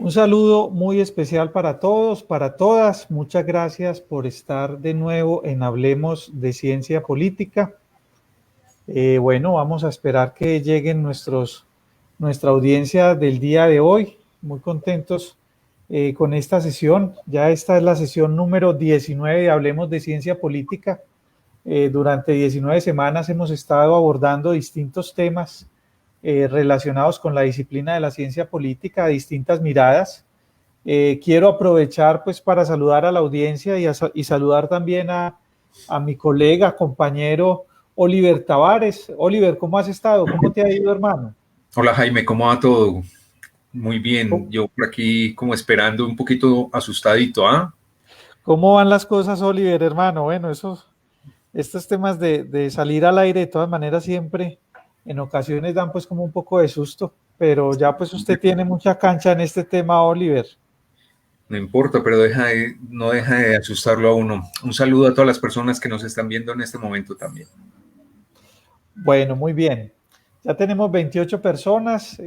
Un saludo muy especial para todos, para todas. Muchas gracias por estar de nuevo en Hablemos de Ciencia Política. Bueno, vamos a esperar que lleguen nuestra audiencia del día de hoy. Muy contentos con esta sesión. Ya esta es la sesión número 19 de Hablemos de Ciencia Política. Durante 19 semanas hemos estado abordando distintos temas relacionados con la disciplina de la ciencia política, distintas miradas. Quiero aprovechar pues para saludar a la audiencia y saludar también a mi colega, compañero Oliver Tavares. Oliver, ¿cómo has estado? ¿Cómo te ha ido, hermano? Hola Jaime, ¿cómo va todo? Muy bien, yo por aquí como esperando un poquito asustadito, ¿ah? ¿Cómo van las cosas, Oliver, hermano? Bueno, estos temas de salir al aire de todas maneras siempre en ocasiones dan pues como un poco de susto, pero ya pues usted tiene mucha cancha en este tema, Oliver. No importa, pero no deja de asustarlo a uno. Un saludo a todas las personas que nos están viendo en este momento también. Bueno, muy bien. Ya tenemos 28 personas.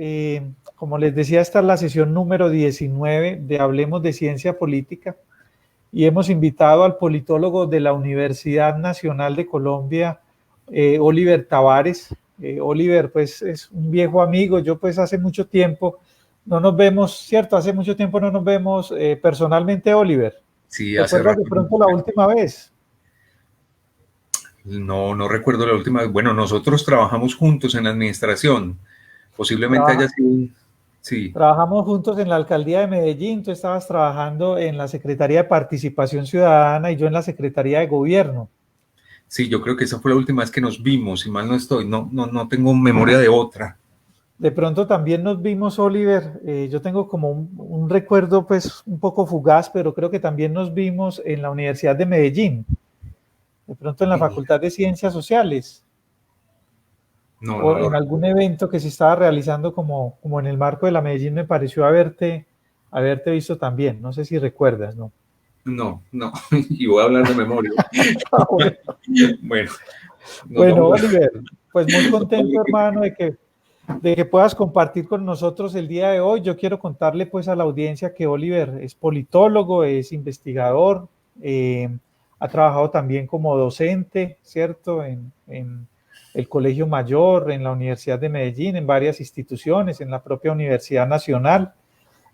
Como les decía, esta es la sesión número 19 de Hablemos de Ciencia Política y hemos invitado al politólogo de la Universidad Nacional de Colombia, Oliver Tavares. Oliver, pues es un viejo amigo. Yo pues hace mucho tiempo no nos vemos, ¿cierto? Hace mucho tiempo no nos vemos personalmente, Oliver. Sí, hace ¿Recuerdas de rato. pronto la última vez? No recuerdo la última vez. Bueno, nosotros trabajamos juntos en la administración. Posiblemente haya Trabaja, sido. Sí, Trabajamos juntos en la alcaldía de Medellín, tú estabas trabajando en la Secretaría de Participación Ciudadana y yo en la Secretaría de Gobierno. sí, yo creo que esa fue la última vez que nos vimos, si mal no estoy. No tengo memoria de otra. De pronto también nos vimos, Oliver, yo tengo como un recuerdo pues un poco fugaz, pero creo que también nos vimos en la Universidad de Medellín, de pronto en la Facultad de Ciencias Sociales No o lo en algún evento que se estaba realizando como en el marco de la Medellín me pareció haberte visto también, no sé si recuerdas, ¿no? no. Y voy a hablar de memoria. Bueno, nos Bueno, vamos a... Oliver, pues muy contento, hermano, de que puedas compartir con nosotros el día de hoy. Yo quiero contarle pues a la audiencia que Oliver es politólogo, es investigador, ha trabajado también como docente, ¿cierto? En el Colegio Mayor, en la Universidad de Medellín, en varias instituciones, en la propia Universidad Nacional,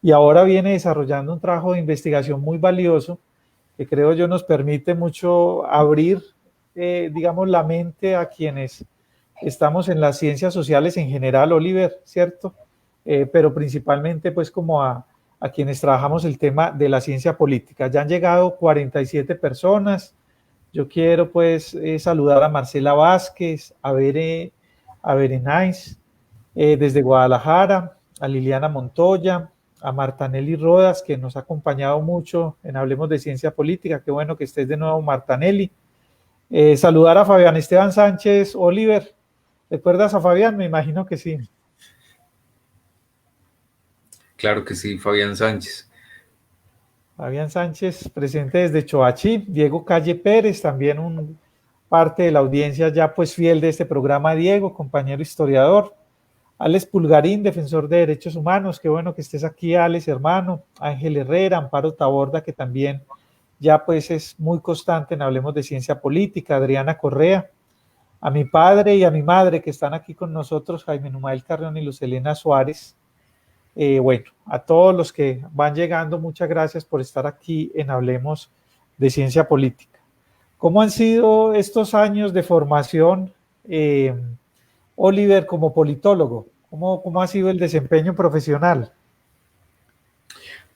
y ahora viene desarrollando un trabajo de investigación muy valioso que creo yo nos permite mucho abrir, digamos, la mente a quienes estamos en las ciencias sociales en general, Oliver, ¿cierto? Pero principalmente pues como a quienes trabajamos el tema de la ciencia política. Ya han llegado 47 personas. Yo quiero pues saludar a Marcela Vázquez, a Berenice, desde Guadalajara, a Liliana Montoya, a Martanelli Rodas, que nos ha acompañado mucho en Hablemos de Ciencia Política. Qué bueno que estés de nuevo, Martanelli. Saludar a Fabián Esteban Sánchez Oliver. ¿Recuerdas a Fabián? Me imagino que sí. Claro que sí, Fabián Sánchez. Fabián Sánchez, presente desde Choachí. Diego Calle Pérez, también un parte de la audiencia ya pues fiel de este programa. Diego, compañero historiador. Alex Pulgarín, defensor de derechos humanos. Qué bueno que estés aquí, Alex, hermano. Ángel Herrera, Amparo Taborda, que también ya pues es muy constante en Hablemos de Ciencia Política. Adriana Correa. A mi padre y a mi madre que están aquí con nosotros, Jaime Numael Carrión y Luz Elena Suárez. Bueno, a todos los que van llegando, muchas gracias por estar aquí en Hablemos de Ciencia Política. ¿Cómo han sido estos años de formación, Oliver, como politólogo? ¿Cómo ha sido el desempeño profesional?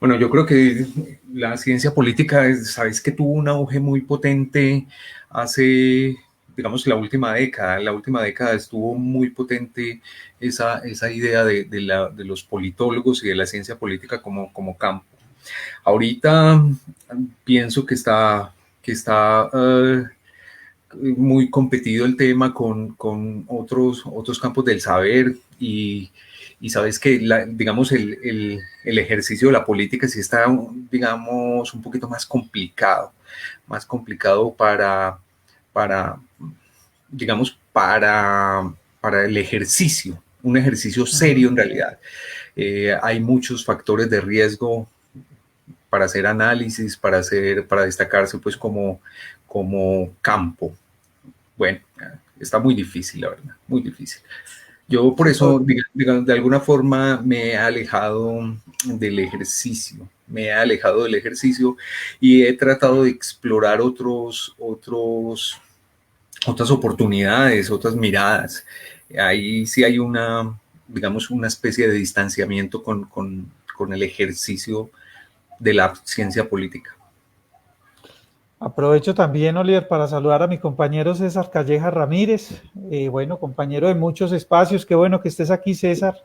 Bueno, yo creo que la ciencia política, sabes que tuvo un auge muy potente hace, digamos, la última década. La última década estuvo muy potente esa idea de los politólogos y de la ciencia política como campo. Ahorita pienso que está muy competido el tema con otros campos del saber y sabes que, digamos, el ejercicio de la política sí está, digamos, un poquito más complicado para digamos, para el ejercicio. un ejercicio serio en realidad. Hay muchos factores de riesgo para hacer análisis, para destacarse pues como campo. Bueno, está muy difícil, la verdad, muy difícil. Yo por eso, digamos, de alguna forma me he alejado del ejercicio, y he tratado de explorar otras oportunidades, otras miradas. Ahí sí hay digamos, una especie de distanciamiento con el ejercicio de la ciencia política. Aprovecho también, Oliver, para saludar a mi compañero César Calleja Ramírez, bueno, compañero de muchos espacios, qué bueno que estés aquí, César.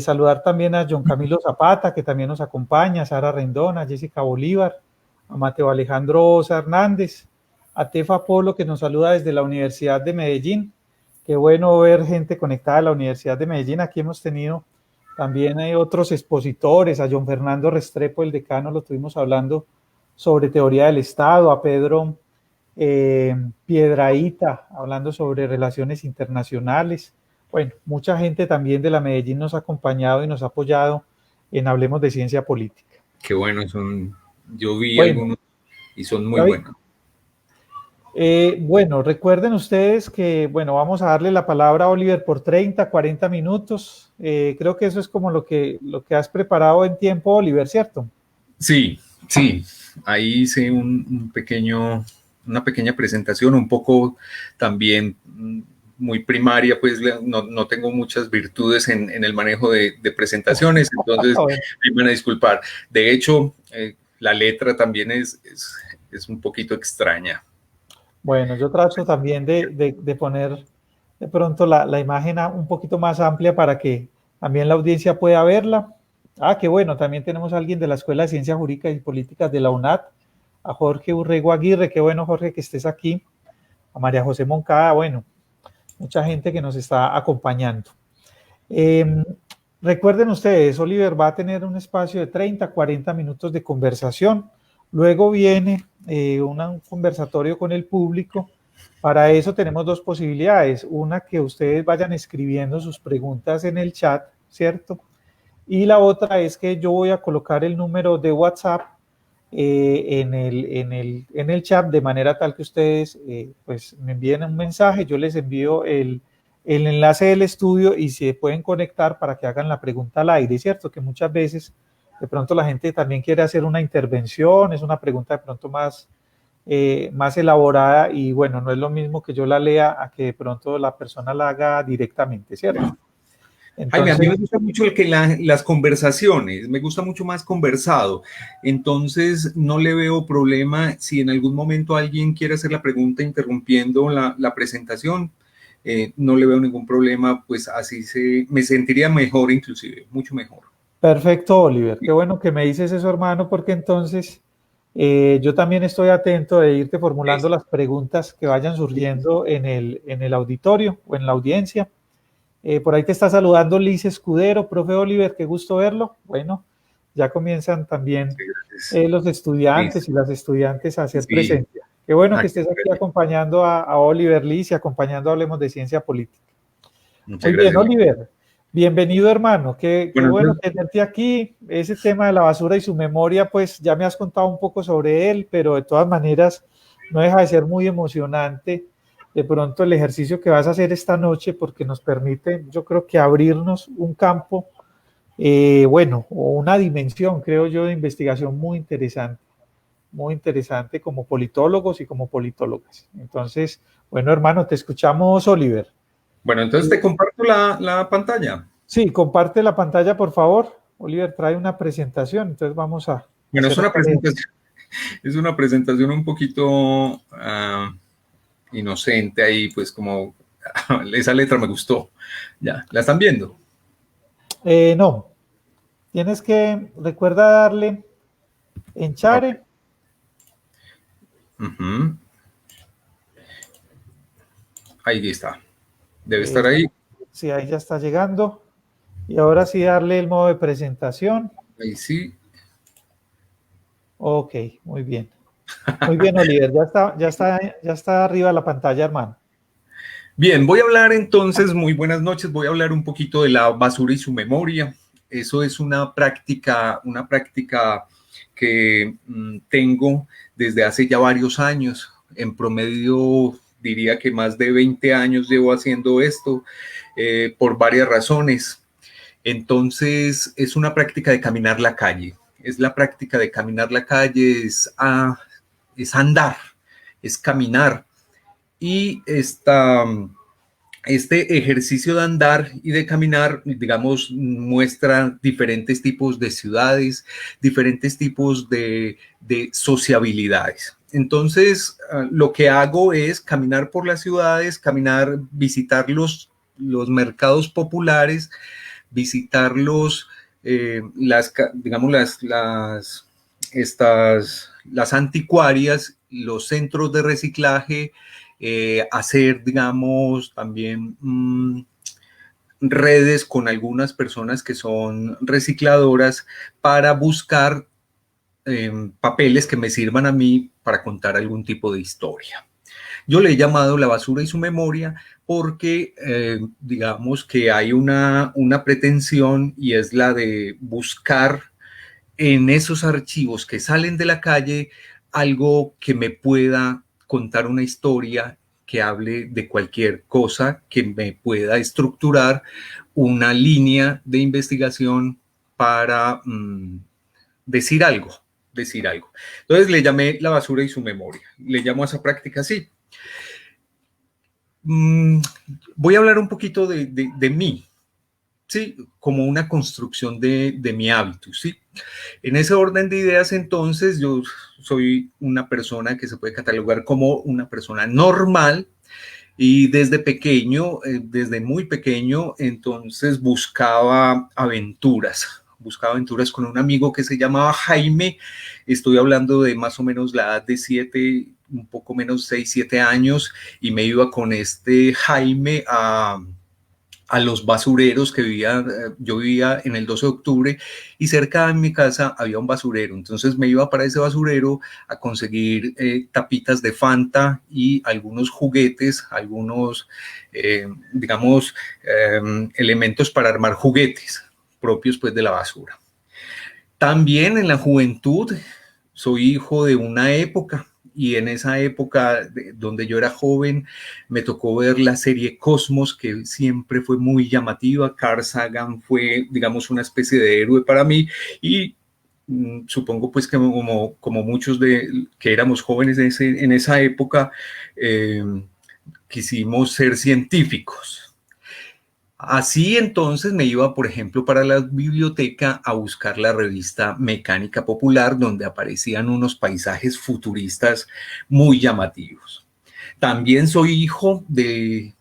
Saludar también a John Camilo Zapata, que también nos acompaña, a Sara Rendón, a Jessica Bolívar, a Mateo Alejandro Osa Hernández, a Tefa Polo, que nos saluda desde la Universidad de Medellín. Qué bueno ver gente conectada a la Universidad de Medellín. Aquí hemos tenido también otros expositores, a John Fernando Restrepo, el decano, lo estuvimos hablando sobre teoría del Estado, a Pedro Piedrahíta, hablando sobre relaciones internacionales. Bueno, mucha gente también de la Medellín nos ha acompañado y nos ha apoyado en Hablemos de Ciencia Política. Qué bueno, yo vi algunos y son muy buenos. Bueno, recuerden ustedes que, bueno, vamos a darle la palabra a Oliver por 30, 40 minutos. Creo que eso es como lo que has preparado en tiempo, Oliver, ¿cierto? Sí. Ahí hice una pequeña presentación, un poco también muy primaria, pues no tengo muchas virtudes en el manejo de presentaciones, entonces me van a disculpar. De hecho, la letra también es un poquito extraña. Bueno, yo trato también de poner de pronto la imagen un poquito más amplia para que también la audiencia pueda verla. Qué bueno, también tenemos a alguien de la Escuela de Ciencias Jurídicas y Políticas de la UNAD, a Jorge Urrego Aguirre, qué bueno, Jorge, que estés aquí, a María José Moncada, bueno, mucha gente que nos está acompañando. Recuerden ustedes, Oliver va a tener un espacio de 30, 40 minutos de conversación, luego viene un conversatorio con el público. Para eso tenemos dos posibilidades, una que ustedes vayan escribiendo sus preguntas en el chat, ¿cierto? Y la otra es que yo voy a colocar el número de WhatsApp en el chat, de manera tal que ustedes pues me envíen un mensaje, yo les envío el enlace del estudio y se pueden conectar para que hagan la pregunta al aire, ¿cierto? Que muchas veces de pronto la gente también quiere hacer una intervención, es una pregunta de pronto más elaborada y bueno, no es lo mismo que yo la lea a que de pronto la persona la haga directamente, ¿cierto? Entonces, Jaime, a mí me gusta mucho las conversaciones, me gusta mucho más conversado, entonces no le veo problema si en algún momento alguien quiere hacer la pregunta interrumpiendo la presentación, no le veo ningún problema, pues así me sentiría mejor inclusive, mucho mejor. Perfecto, Oliver, qué bueno que me dices eso, hermano, porque entonces yo también estoy atento de irte formulando las preguntas que vayan surgiendo en el auditorio o en la audiencia. Por ahí te está saludando Liz Escudero, profe Oliver, qué gusto verlo. Bueno, ya comienzan también los estudiantes y las estudiantes a hacer presencia. Qué bueno que estés aquí acompañando a Oliver, Liz, y acompañando a Hablemos de Ciencia Política. Muy bien, Oliver, bienvenido, hermano. Qué bueno tenerte aquí. Ese tema de la basura y su memoria, pues ya me has contado un poco sobre él, pero de todas maneras no deja de ser muy emocionante de pronto el ejercicio que vas a hacer esta noche, porque nos permite, yo creo que abrirnos un campo, bueno, o una dimensión, creo yo, de investigación muy interesante como politólogos y como politólogas. Entonces, bueno, hermano, te escuchamos, Oliver. Bueno, entonces te comparto la pantalla. Sí, comparte la pantalla, por favor. Oliver trae una presentación, entonces vamos a... Bueno, es una presentación un poquito... inocente ahí, pues como esa letra me gustó. Ya, ¿la están viendo? No. Tienes que, recuerda darle en share. Okay. Ahí está. Debe estar ahí. Sí, ahí ya está llegando. Y ahora sí darle el modo de presentación. Ahí sí. Ok, muy bien. Muy bien, Oliver. Ya está arriba la pantalla, hermano. Bien, voy a hablar entonces, muy buenas noches, voy a hablar un poquito de la basura y su memoria. Eso es una práctica que tengo desde hace ya varios años. En promedio, diría que más de 20 años llevo haciendo esto por varias razones. Entonces, es una práctica de caminar la calle. Es la práctica de caminar la calle, es andar, es caminar. Y este ejercicio de andar y de caminar, digamos, muestra diferentes tipos de ciudades, diferentes tipos de sociabilidades. Entonces, lo que hago es caminar por las ciudades, caminar, visitar los mercados populares, visitar digamos, las anticuarias, los centros de reciclaje, hacer, digamos, también redes con algunas personas que son recicladoras para buscar papeles que me sirvan a mí para contar algún tipo de historia. Yo le he llamado la basura y su memoria porque digamos que hay una pretensión y es la de buscar en esos archivos que salen de la calle algo que me pueda contar una historia que hable de cualquier cosa, que me pueda estructurar una línea de investigación para decir algo, decir algo. Entonces le llamé la basura y su memoria. Le llamo a esa práctica así. Voy a hablar un poquito de mí, ¿sí? Como una construcción de mi hábito, ¿sí? En ese orden de ideas, entonces, yo soy una persona que se puede catalogar como una persona normal y desde pequeño, desde muy pequeño, entonces buscaba aventuras con un amigo que se llamaba Jaime. Estoy hablando de más o menos la edad de 7, un poco menos 6, 7 años, y me iba con este Jaime a los basureros que yo vivía en el 12 de octubre y cerca de mi casa había un basurero. Entonces me iba para ese basurero a conseguir tapitas de Fanta y algunos juguetes, algunos, digamos, elementos para armar juguetes propios pues de la basura. También en la juventud soy hijo de una época y en esa época donde yo era joven me tocó ver la serie Cosmos, que siempre fue muy llamativa. Carl Sagan fue, digamos, una especie de héroe para mí y supongo pues que como muchos de que éramos jóvenes en esa época, quisimos ser científicos. Así entonces me iba, por ejemplo, para la biblioteca a buscar la revista Mecánica Popular, donde aparecían unos paisajes futuristas muy llamativos. También soy hijo de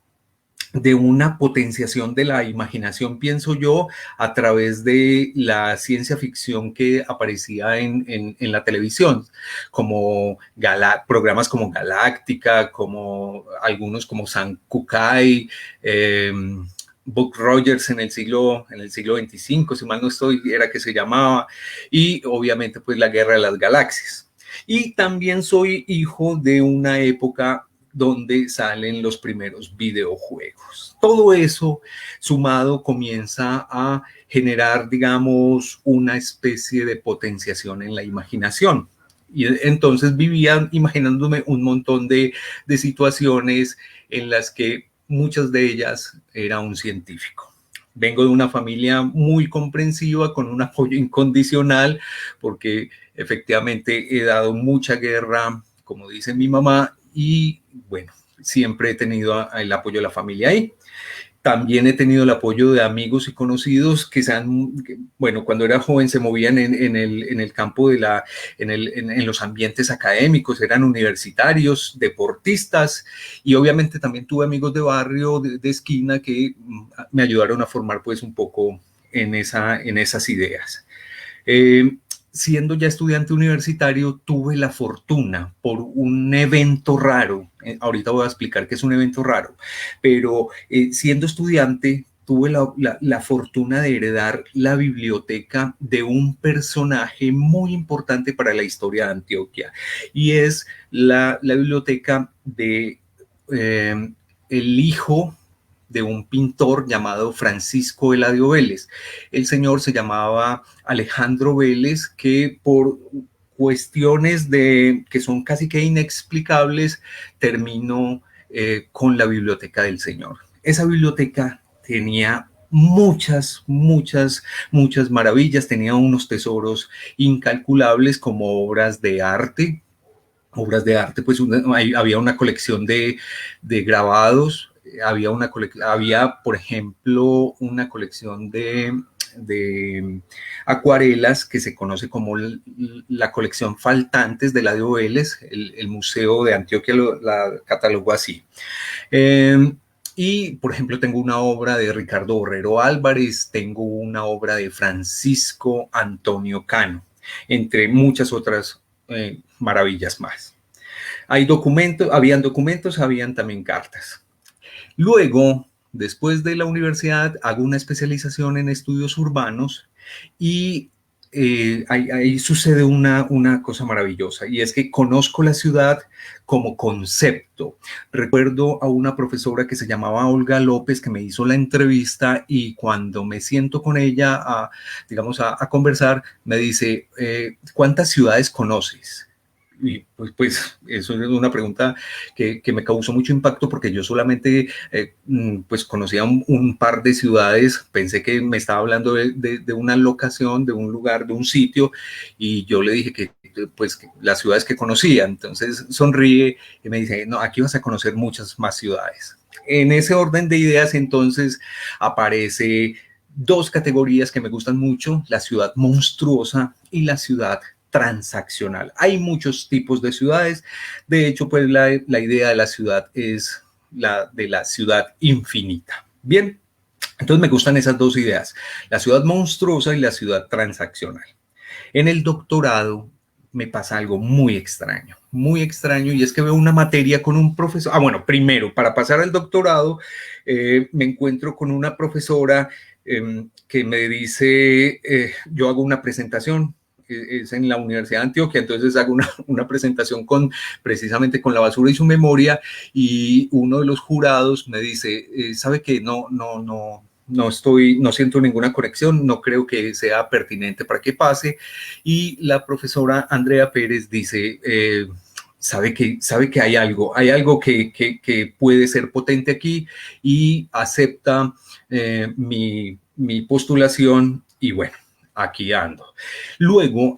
una potenciación de la imaginación, pienso yo, a través de la ciencia ficción que aparecía en la televisión, como programas como Galáctica, como algunos como San Kukai, Buck Rogers en el siglo XXV, si mal no estoy, era que se llamaba, y obviamente pues la Guerra de las Galaxias. Y también soy hijo de una época donde salen los primeros videojuegos. Todo eso sumado comienza a generar, digamos, una especie de potenciación en la imaginación. Y entonces vivía imaginándome un montón de situaciones en las que muchas de ellas era un científico. Vengo de una familia muy comprensiva, con un apoyo incondicional, porque efectivamente he dado mucha guerra, como dice mi mamá, y bueno, siempre he tenido el apoyo de la familia ahí. También he tenido el apoyo de amigos y conocidos bueno, cuando era joven se movían en el campo en los ambientes académicos, eran universitarios, deportistas, y obviamente también tuve amigos de barrio, de esquina, que me ayudaron a formar pues un poco en esas ideas. Siendo ya estudiante universitario, tuve la fortuna por un evento raro, ahorita voy a explicar qué es un evento raro, pero siendo estudiante tuve la fortuna de heredar la biblioteca de un personaje muy importante para la historia de Antioquia, y es la biblioteca de el hijo de un pintor llamado Francisco Eladio Vélez. El señor se llamaba Alejandro Vélez, que por cuestiones que son casi que inexplicables, terminó con la biblioteca del señor. Esa biblioteca tenía muchas maravillas, tenía unos tesoros incalculables como obras de arte, pues había una colección de grabados, había, por ejemplo, una colección de acuarelas que se conoce como la colección Faltantes de Eladio Vélez. El Museo de Antioquia la catalogó así. Y, por ejemplo, tengo una obra de Ricardo Borrero Álvarez, tengo una obra de Francisco Antonio Cano, entre muchas otras maravillas más. Habían documentos, habían también cartas. Luego, después de la universidad, hago una especialización en estudios urbanos y ahí sucede una cosa maravillosa, y es que conozco la ciudad como concepto. Recuerdo a una profesora que se llamaba Olga López, que me hizo la entrevista, y cuando me siento con ella a conversar, me dice, ¿cuántas ciudades conoces? Y pues eso es una pregunta que me causó mucho impacto, porque yo solamente pues conocía un par de ciudades. Pensé que me estaba hablando de una locación, de un lugar, de un sitio, y yo le dije que pues que las ciudades que conocía. Entonces sonríe y me dice, no, aquí vas a conocer muchas más ciudades. En ese orden de ideas, entonces aparece dos categorías que me gustan mucho: la ciudad monstruosa y la ciudad transaccional. Hay muchos tipos de ciudades. De hecho, pues la idea de la ciudad es la de la ciudad infinita. Bien, entonces me gustan esas dos ideas, la ciudad monstruosa y la ciudad transaccional. En el doctorado me pasa algo muy extraño, y es que veo una materia con un profesor. Bueno, primero, para pasar al doctorado, me encuentro con una profesora que me dice, yo hago una presentación, es en la Universidad de Antioquia, entonces hago una presentación precisamente con la basura y su memoria, y uno de los jurados me dice, ¿sabe qué? No siento ninguna conexión, no creo que sea pertinente para que pase. Y la profesora Andrea Pérez dice, sabe que hay algo que puede ser potente aquí, y acepta mi postulación, y bueno, aquí ando. Luego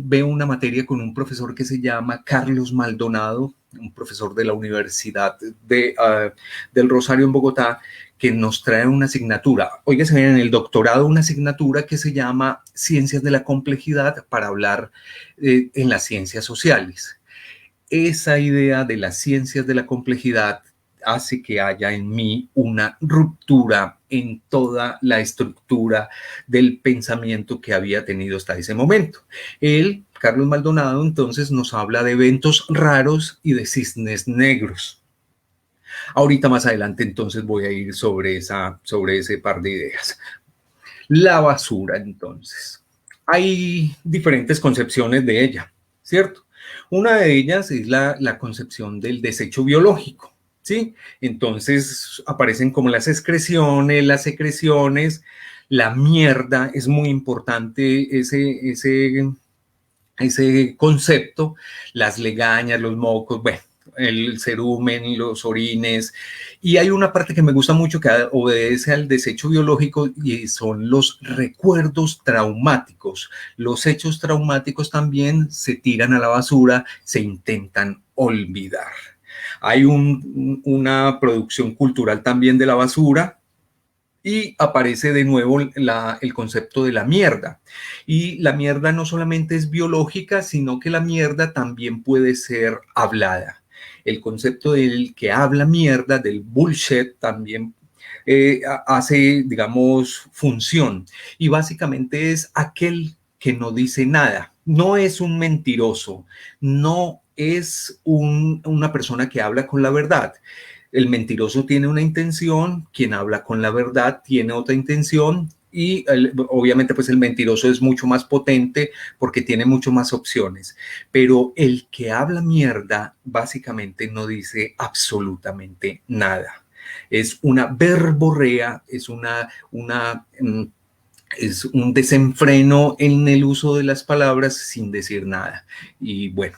veo una materia con un profesor que se llama Carlos Maldonado, un profesor de la Universidad del Rosario en Bogotá, que nos trae una asignatura. Oigan, en el doctorado, una asignatura que se llama Ciencias de la Complejidad, para hablar en las ciencias sociales. Esa idea de las ciencias de la complejidad hace que haya en mí una ruptura en toda la estructura del pensamiento que había tenido hasta ese momento. Él, Carlos Maldonado, entonces nos habla de eventos raros y de cisnes negros. Ahorita más adelante entonces voy a ir sobre ese par de ideas. La basura, entonces. Hay diferentes concepciones de ella, ¿cierto? Una de ellas es la concepción del desecho biológico, ¿sí? Entonces aparecen como las excreciones, las secreciones, la mierda. Es muy importante ese concepto, las legañas, los mocos, bueno, el cerumen, los orines. Y hay una parte que me gusta mucho que obedece al desecho biológico, y son los recuerdos traumáticos. Los hechos traumáticos también se tiran a la basura, se intentan olvidar. Hay una producción cultural también de la basura, y aparece de nuevo el concepto de la mierda. Y la mierda no solamente es biológica, sino que la mierda también puede ser hablada. El concepto del que habla mierda, del bullshit, también hace, digamos, función. Y básicamente es aquel que no dice nada. No es un mentiroso, no es una persona que habla con la verdad. El mentiroso tiene una intención, quien habla con la verdad tiene otra intención, y obviamente pues el mentiroso es mucho más potente porque tiene mucho más opciones, pero el que habla mierda básicamente no dice absolutamente nada. Es una verborrea, es un desenfreno en el uso de las palabras sin decir nada. Y bueno,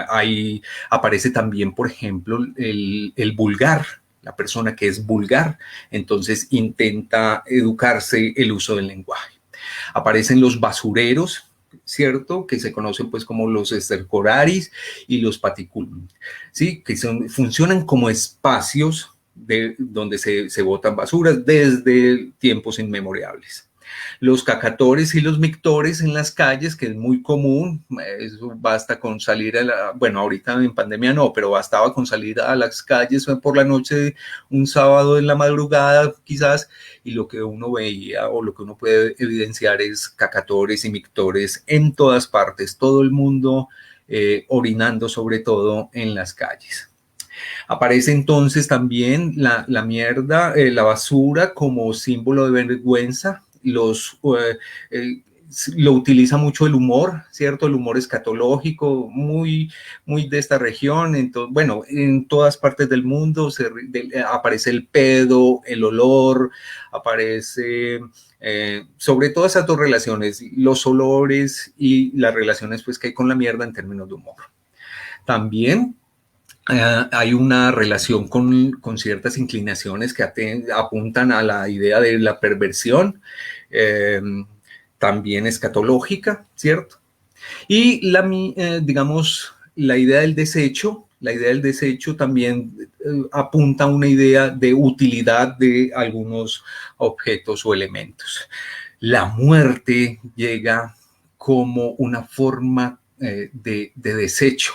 ahí aparece también, por ejemplo, el vulgar, la persona que es vulgar, entonces intenta educarse el uso del lenguaje. Aparecen los basureros, ¿cierto? Que se conocen pues como los estercoraris y los paticulum, ¿sí? Que funcionan como espacios donde se botan basuras desde tiempos inmemoriales. Los cacatores y los mictores en las calles, que es muy común, eso basta con salir bueno, ahorita en pandemia no, pero bastaba con salir a las calles por la noche, un sábado en la madrugada quizás, y lo que uno veía o lo que uno puede evidenciar es cacatores y mictores en todas partes, todo el mundo orinando sobre todo en las calles. Aparece entonces también la mierda, la basura como símbolo de vergüenza. Lo utiliza mucho el humor, ¿cierto? El humor escatológico, muy, muy de esta región. Entonces, bueno, en todas partes del mundo aparece el pedo, el olor, aparece sobre todo esas dos relaciones, los olores y las relaciones pues, que hay con la mierda en términos de humor. También hay una relación con ciertas inclinaciones que apuntan a la idea de la perversión, también escatológica, ¿cierto? Y digamos, la idea del desecho también apunta a una idea de utilidad de algunos objetos o elementos. La muerte llega como una forma de desecho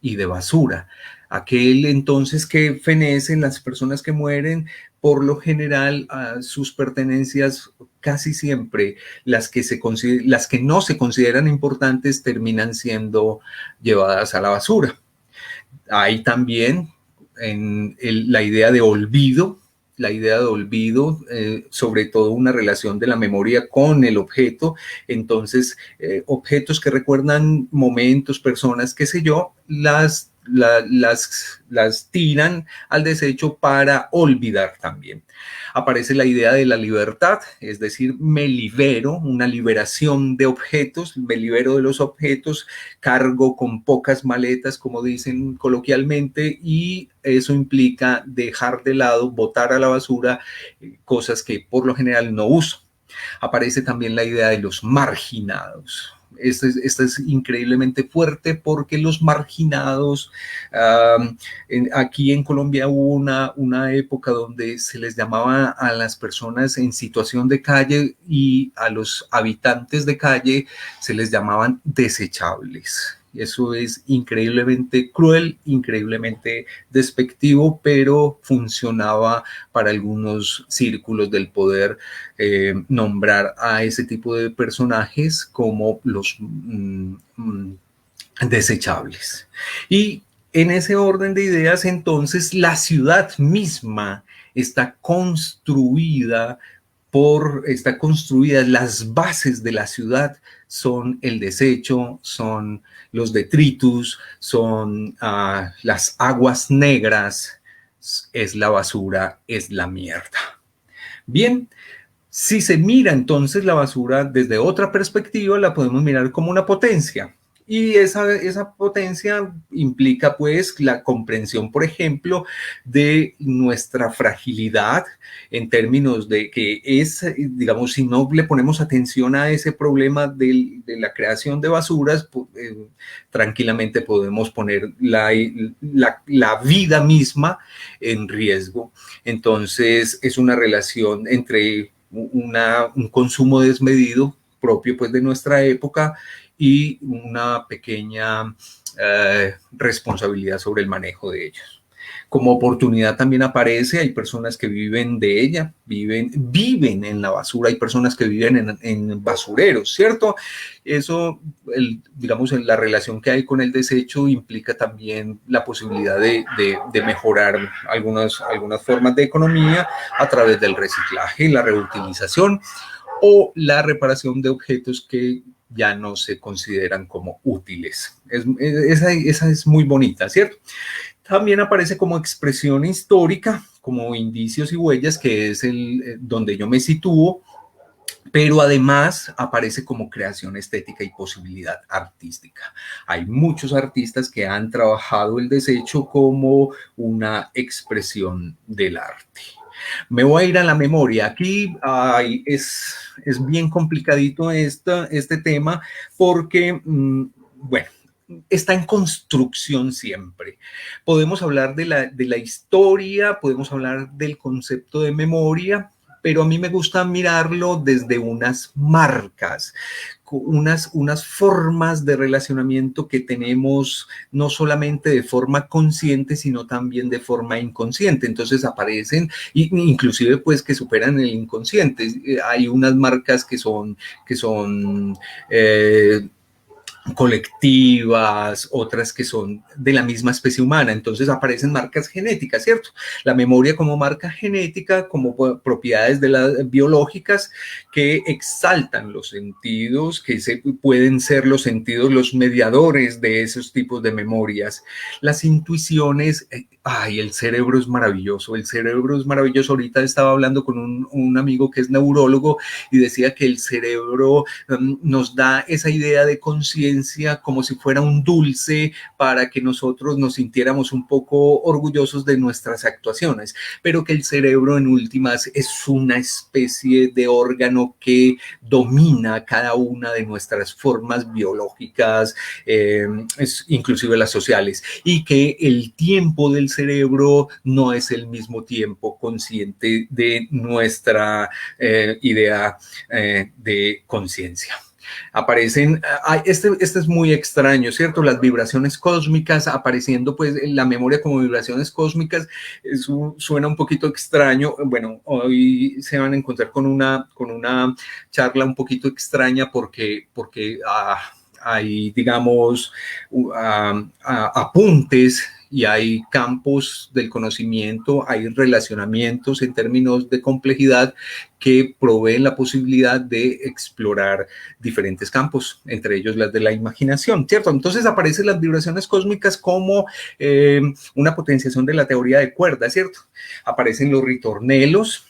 y de basura. Aquel entonces que fenecen, las personas que mueren, por lo general sus pertenencias casi siempre las que no se consideran importantes terminan siendo llevadas a la basura. Hay también la idea de olvido, sobre todo una relación de la memoria con el objeto. Entonces, objetos que recuerdan momentos, personas, qué sé yo, las tiran al desecho para olvidar también. Aparece la idea de la libertad, es decir, me libero, una liberación de objetos, me libero de los objetos, cargo con pocas maletas, como dicen coloquialmente, y eso implica dejar de lado, botar a la basura cosas que por lo general no uso. Aparece también la idea de los marginados. Esta es increíblemente fuerte porque los marginados, aquí en Colombia hubo una época donde se les llamaba a las personas en situación de calle y a los habitantes de calle se les llamaban desechables. Eso es increíblemente cruel, increíblemente despectivo, pero funcionaba para algunos círculos del poder nombrar a ese tipo de personajes como los desechables. Y en ese orden de ideas, entonces, la ciudad misma está construida las bases de la ciudad son el desecho, son los detritus, son las aguas negras, es la basura, es la mierda. Bien, si se mira entonces la basura desde otra perspectiva, la podemos mirar como una potencia. Y esa potencia implica pues la comprensión, por ejemplo, de nuestra fragilidad en términos de que digamos, si no le ponemos atención a ese problema de la creación de basuras, tranquilamente podemos poner la vida misma en riesgo. Entonces es una relación entre un consumo desmedido propio pues de nuestra época y una pequeña responsabilidad sobre el manejo de ellos. Como oportunidad también aparece, hay personas que viven de ella, viven en la basura, hay personas que viven en basureros, ¿cierto? Eso, digamos, la relación que hay con el desecho implica también la posibilidad de mejorar algunas formas de economía a través del reciclaje, la reutilización o la reparación de objetos que ya no se consideran como útiles. Esa es muy bonita, ¿cierto? También aparece como expresión histórica, como indicios y huellas, que es donde yo me sitúo, pero además aparece como creación estética y posibilidad artística. Hay muchos artistas que han trabajado el desecho como una expresión del arte. Me voy a ir a la memoria. Aquí es bien complicadito este tema porque, bueno, está en construcción siempre. Podemos hablar de la historia, podemos hablar del concepto de memoria, pero a mí me gusta mirarlo desde unas marcas, unas formas de relacionamiento que tenemos no solamente de forma consciente, sino también de forma inconsciente. Entonces aparecen, inclusive pues que superan el inconsciente. Hay unas marcas que son colectivas, otras que son de la misma especie humana. Entonces aparecen marcas genéticas, ¿cierto? La memoria como marca genética, como propiedades de las biológicas que exaltan los sentidos, que pueden ser los sentidos los mediadores de esos tipos de memorias. Las intuiciones, el cerebro es maravilloso, el cerebro es maravilloso. Ahorita estaba hablando con un amigo que es neurólogo y decía que el cerebro nos da esa idea de conciencia como si fuera un dulce para que nosotros nos sintiéramos un poco orgullosos de nuestras actuaciones, pero que el cerebro en últimas es una especie de órgano que domina cada una de nuestras formas biológicas, inclusive las sociales, y que el tiempo del cerebro no es el mismo tiempo consciente de nuestra idea de conciencia. Aparecen, este es muy extraño, ¿cierto? Las vibraciones cósmicas apareciendo pues en la memoria como vibraciones cósmicas, eso suena un poquito extraño. Bueno, hoy se van a encontrar con una charla un poquito extraña porque hay, digamos, apuntes y hay campos del conocimiento, hay relacionamientos en términos de complejidad que proveen la posibilidad de explorar diferentes campos, entre ellos las de la imaginación, ¿cierto? Entonces aparecen las vibraciones cósmicas como una potenciación de la teoría de cuerdas, ¿cierto? Aparecen los ritornelos,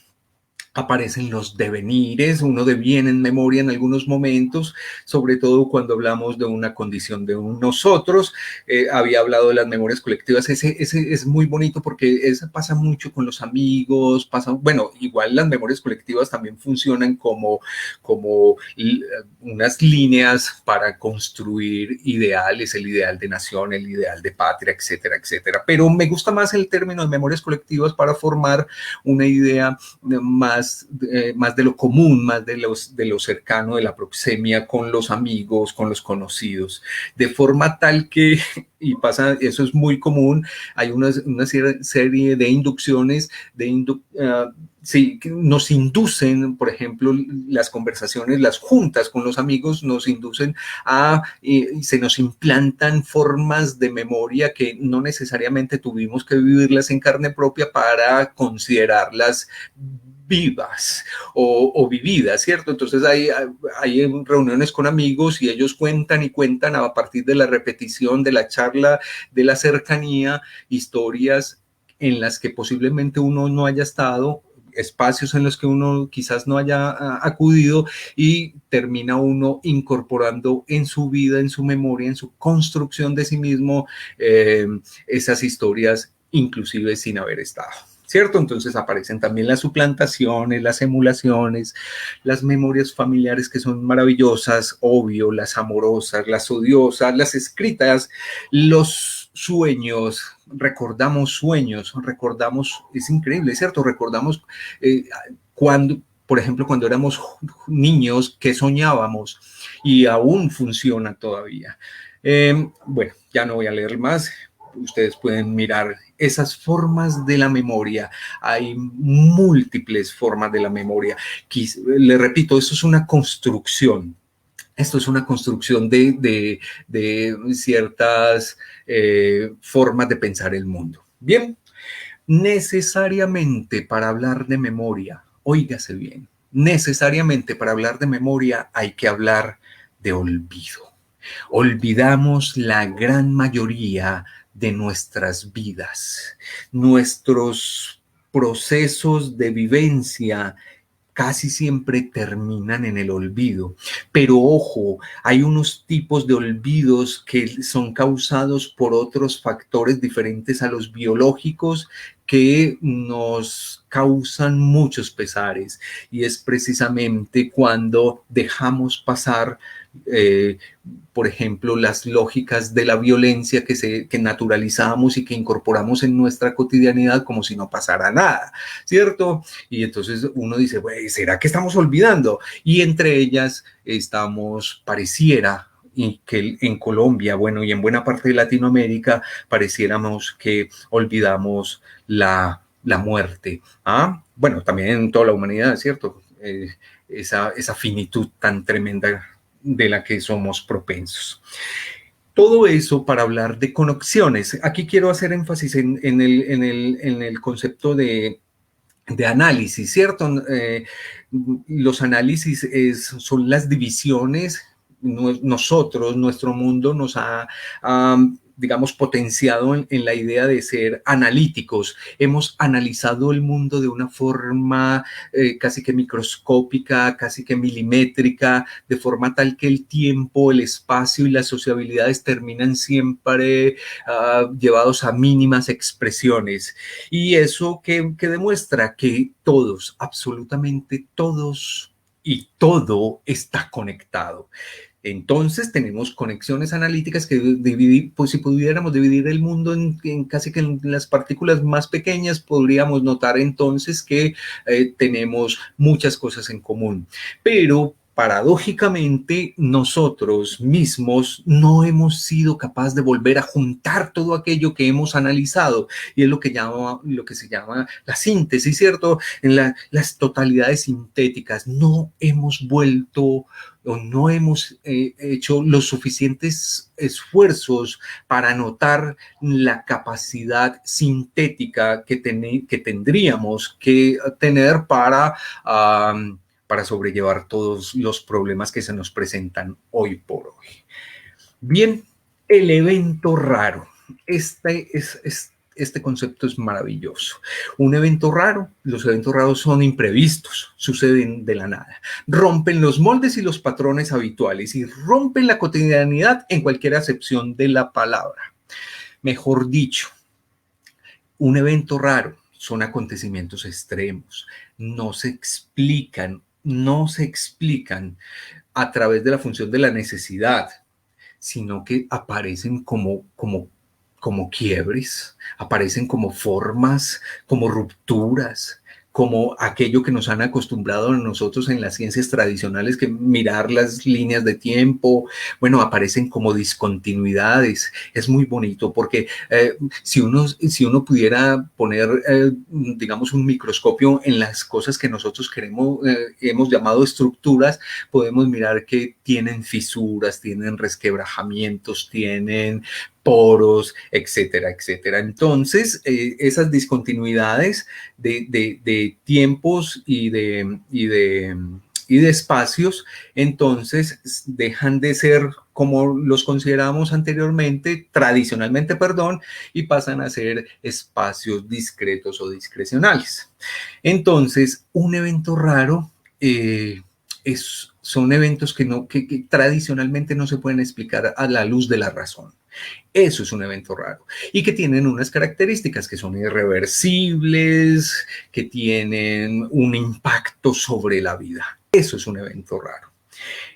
aparecen los devenires, uno deviene en memoria en algunos momentos, sobre todo cuando hablamos de una condición de un nosotros. Había hablado de las memorias colectivas, ese es muy bonito porque eso pasa mucho con los amigos, bueno, igual las memorias colectivas también funcionan como unas líneas para construir ideales, el ideal de nación, el ideal de patria, etcétera, etcétera. Pero me gusta más el término de memorias colectivas para formar una idea más de lo común, más de lo cercano, de la proxemia con los amigos, con los conocidos, de forma tal que, y pasa, eso es muy común, hay una serie de inducciones, sí, que nos inducen, por ejemplo, las conversaciones, las juntas con los amigos nos inducen se nos implantan formas de memoria que no necesariamente tuvimos que vivirlas en carne propia para considerarlas vivas o vividas, ¿cierto? Entonces hay reuniones con amigos y ellos cuentan y cuentan a partir de la repetición, de la charla, de la cercanía, historias en las que posiblemente uno no haya estado, espacios en los que uno quizás no haya acudido y termina uno incorporando en su vida, en su memoria, en su construcción de sí mismo, esas historias inclusive sin haber estado. ¿Cierto? Entonces aparecen también las suplantaciones, las emulaciones, las memorias familiares que son maravillosas, obvio, las amorosas, las odiosas, las escritas, los sueños, recordamos, es increíble, ¿cierto? Recordamos cuando, por ejemplo, cuando éramos niños, que soñábamos y aún funciona todavía. Bueno, ya no voy a leer más. Ustedes pueden mirar esas formas de la memoria. Hay múltiples formas de la memoria. Le repito, eso es una construcción. Esto es una construcción de ciertas formas de pensar el mundo. Bien, necesariamente para hablar de memoria, óigase bien, necesariamente para hablar de memoria hay que hablar de olvido. Olvidamos la gran mayoría de nuestras vidas. Nuestros procesos de vivencia casi siempre terminan en el olvido. Pero ojo, hay unos tipos de olvidos que son causados por otros factores diferentes a los biológicos que nos causan muchos pesares. Y es precisamente cuando dejamos pasar por ejemplo, las lógicas de la violencia que naturalizamos y que incorporamos en nuestra cotidianidad como si no pasara nada, ¿cierto? Y entonces uno dice, güey, ¿será que estamos olvidando? Y entre ellas estamos, pareciera, y que en Colombia, bueno, y en buena parte de Latinoamérica, pareciéramos que olvidamos la muerte. ¿Ah? Bueno, también en toda la humanidad, ¿cierto? Esa finitud tan tremenda de la que somos propensos. Todo eso para hablar de conexiones. Aquí quiero hacer énfasis en el concepto de análisis, ¿cierto? Los análisis son las divisiones. Nosotros, nuestro mundo nos ha, digamos, potenciado en la idea de ser analíticos. Hemos analizado el mundo de una forma casi que microscópica, casi que milimétrica, de forma tal que el tiempo, el espacio y las sociabilidades terminan siempre llevados a mínimas expresiones. Y eso que demuestra que todos, absolutamente todos y todo está conectado. Entonces tenemos conexiones analíticas que pues si pudiéramos dividir el mundo en casi que en las partículas más pequeñas, podríamos notar entonces que tenemos muchas cosas en común. Pero paradójicamente, nosotros mismos no hemos sido capaces de volver a juntar todo aquello que hemos analizado, y es lo que se llama la síntesis, ¿cierto? En las totalidades sintéticas no hemos vuelto o no hemos hecho los suficientes esfuerzos para notar la capacidad sintética que tendríamos que tener para sobrellevar todos los problemas que se nos presentan hoy por hoy. Bien, el evento raro. Este concepto es maravilloso. Un evento raro, los eventos raros son imprevistos, suceden de la nada, rompen los moldes y los patrones habituales y rompen la cotidianidad en cualquier acepción de la palabra. Mejor dicho, un evento raro son acontecimientos extremos, no se explican a través de la función de la necesidad, sino que aparecen como quiebres, aparecen como formas, como rupturas, como aquello que nos han acostumbrado a nosotros en las ciencias tradicionales, que mirar las líneas de tiempo, bueno, aparecen como discontinuidades. Es muy bonito porque si uno pudiera poner, digamos, un microscopio en las cosas que nosotros hemos llamado estructuras, podemos mirar que tienen fisuras, tienen resquebrajamientos, tienen poros, etcétera, etcétera. Entonces, esas discontinuidades de tiempos y de espacios, entonces dejan de ser como los considerábamos anteriormente, tradicionalmente, perdón, y pasan a ser espacios discretos o discrecionales. Entonces, un evento raro son eventos que tradicionalmente no se pueden explicar a la luz de la razón. Eso es un evento raro y que tienen unas características que son irreversibles, que tienen un impacto sobre la vida. Eso es un evento raro.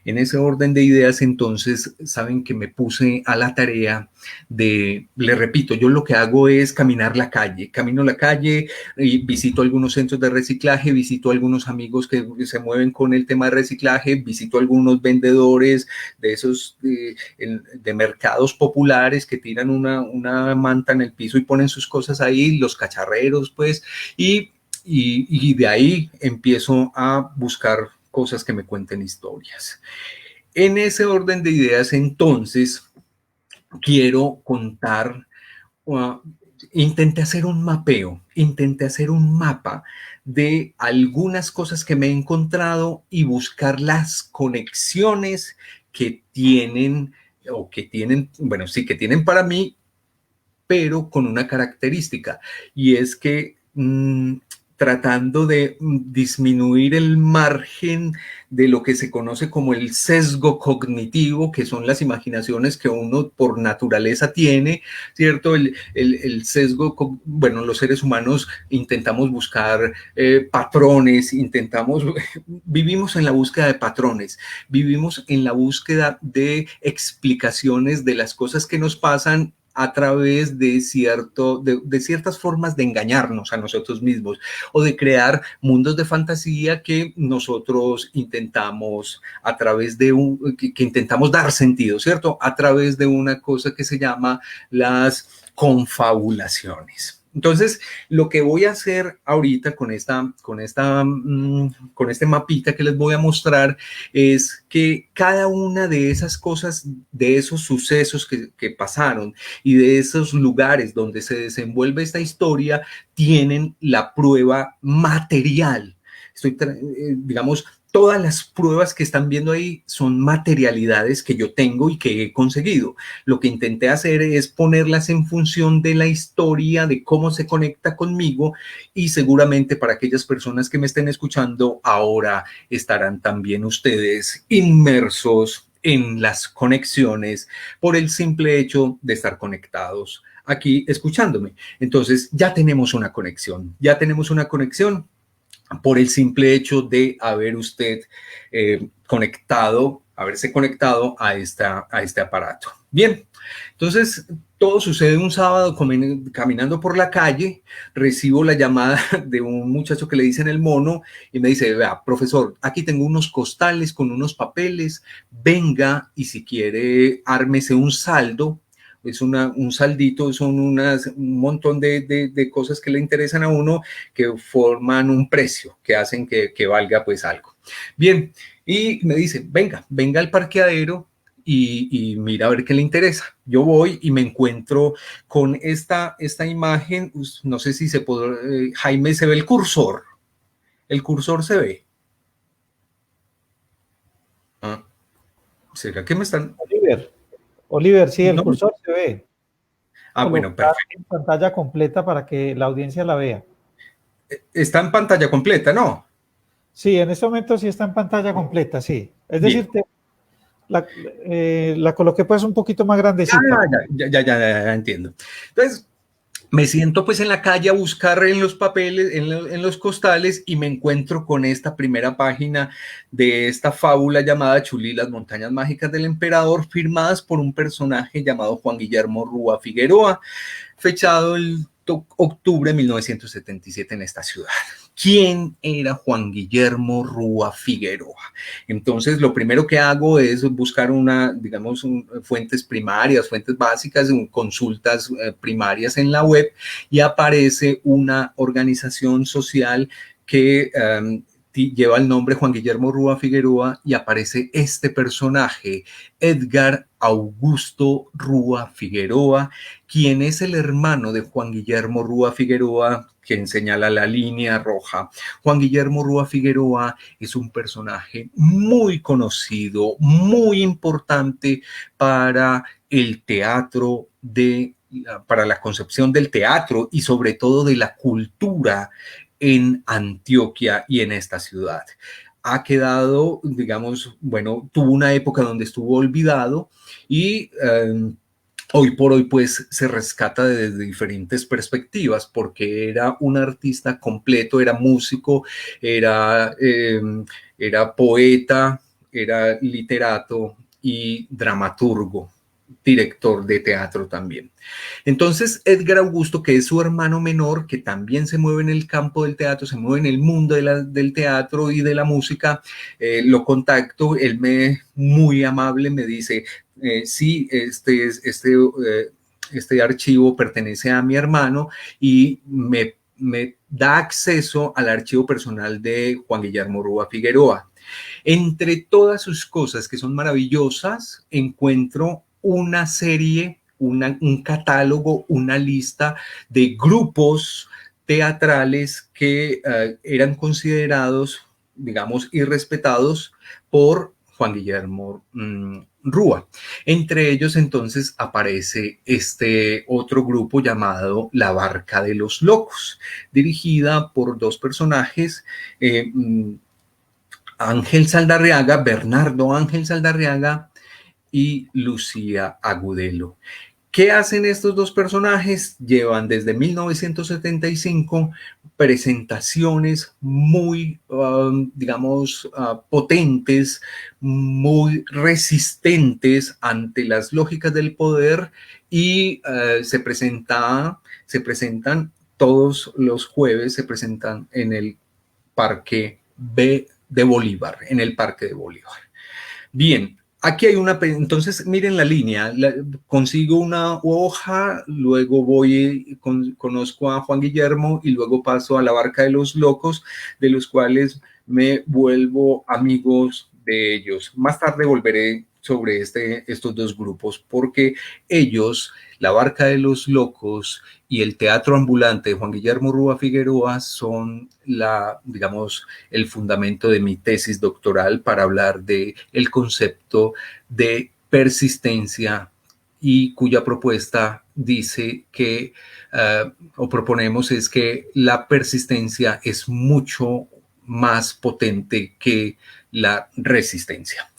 En ese orden de ideas, entonces, saben que me puse a la tarea le repito, yo lo que hago es caminar la calle, camino la calle y visito algunos centros de reciclaje, visito algunos amigos que se mueven con el tema de reciclaje, visito algunos vendedores de esos de mercados populares que tiran una manta en el piso y ponen sus cosas ahí, los cacharreros, pues, y de ahí empiezo a buscar cosas que me cuenten historias. En ese orden de ideas, entonces, quiero contar, intenté hacer un mapeo, intenté hacer un mapa de algunas cosas que me he encontrado y buscar las conexiones que tienen, bueno, sí, que tienen para mí pero con una característica, y es que tratando de disminuir el margen de lo que se conoce como el sesgo cognitivo, que son las imaginaciones que uno por naturaleza tiene, ¿cierto? El sesgo, bueno, los seres humanos intentamos buscar patrones, vivimos en la búsqueda de patrones, vivimos en la búsqueda de explicaciones de las cosas que nos pasan a través de ciertas formas de engañarnos a nosotros mismos o de crear mundos de fantasía que nosotros intentamos a través de que intentamos dar sentido, ¿cierto? A través de una cosa que se llama las confabulaciones. Entonces, lo que voy a hacer ahorita con este mapita que les voy a mostrar es que cada una de esas cosas, de esos sucesos que pasaron y de esos lugares donde se desenvuelve esta historia, tienen la prueba material. Digamos, todas las pruebas que están viendo ahí son materialidades que yo tengo y que he conseguido. Lo que intenté hacer es ponerlas en función de la historia, de cómo se conecta conmigo, y seguramente para aquellas personas que me estén escuchando ahora estarán también ustedes inmersos en las conexiones por el simple hecho de estar conectados aquí escuchándome. Entonces ya tenemos una conexión, por el simple hecho de haber usted haberse conectado a este aparato. Bien, entonces todo sucede un sábado caminando por la calle, recibo la llamada de un muchacho que le dicen el mono y me dice, vea, profesor, aquí tengo unos costales con unos papeles, venga y si quiere ármese un saldo. Es un saldito, son un montón de cosas que le interesan a uno, que forman un precio, que hacen que valga pues algo. Bien, y me dice, venga al parqueadero y mira a ver qué le interesa. Yo voy y me encuentro con esta imagen, no sé si se puede, Jaime, se ve el cursor se ve. ¿Será que me están...? Oliver, sí, el No. cursor se ve. Bueno, perfecto. En pantalla completa para que la audiencia la vea. Está en pantalla completa, ¿no? Sí, en este momento sí está en pantalla completa, sí. Es Bien. decir, la coloqué pues un poquito más grandecita. Ya entiendo. Entonces, me siento pues en la calle a buscar en los papeles, en los costales, y me encuentro con esta primera página de esta fábula llamada Chulí, las montañas mágicas del emperador, firmadas por un personaje llamado Juan Guillermo Rúa Figueroa, fechado el octubre de 1977 en esta ciudad. ¿Quién era Juan Guillermo Rúa Figueroa? Entonces, lo primero que hago es buscar fuentes primarias, fuentes básicas, consultas primarias en la web, y aparece una organización social que lleva el nombre Juan Guillermo Rúa Figueroa, y aparece este personaje, Edgar Augusto Rúa Figueroa, quien es el hermano de Juan Guillermo Rúa Figueroa, quien señala la línea roja. Juan Guillermo Rúa Figueroa es un personaje muy conocido, muy importante para el teatro para la concepción del teatro y sobre todo de la cultura en Antioquia y en esta ciudad. Ha quedado, tuvo una época donde estuvo olvidado y hoy por hoy pues se rescata desde diferentes perspectivas, porque era un artista completo, era músico, era poeta, era literato y dramaturgo, director de teatro también. Entonces, Edgar Augusto, que es su hermano menor, que también se mueve en el campo del teatro, se mueve en el mundo del teatro y de la música, lo contacto, él muy amable me dice, sí, este archivo pertenece a mi hermano, y me da acceso al archivo personal de Juan Guillermo Rúa Figueroa. Entre todas sus cosas que son maravillosas, encuentro una serie, un catálogo, una lista de grupos teatrales que eran considerados, digamos, y respetados por Juan Guillermo Rúa. Entre ellos entonces aparece este otro grupo llamado La Barca de los Locos, dirigida por dos personajes, Ángel Saldarriaga, Bernardo Ángel Saldarriaga y Lucía Agudelo. ¿Qué hacen estos dos personajes? Llevan desde 1975 presentaciones muy, digamos, potentes, muy resistentes ante las lógicas del poder y se presentan todos los jueves, se presentan en el Parque B de Bolívar, en el Parque de Bolívar. Bien, aquí hay una, entonces miren la línea, consigo una hoja, luego voy, conozco a Juan Guillermo y luego paso a La Barca de los Locos, de los cuales me vuelvo amigos de ellos. Más tarde volveré sobre estos dos grupos, porque ellos, La Barca de los Locos y el Teatro Ambulante de Juan Guillermo Rúa Figueroa son digamos, el fundamento de mi tesis doctoral para hablar de el concepto de persistencia y cuya propuesta dice que, o proponemos es que la persistencia es mucho más potente que la resistencia.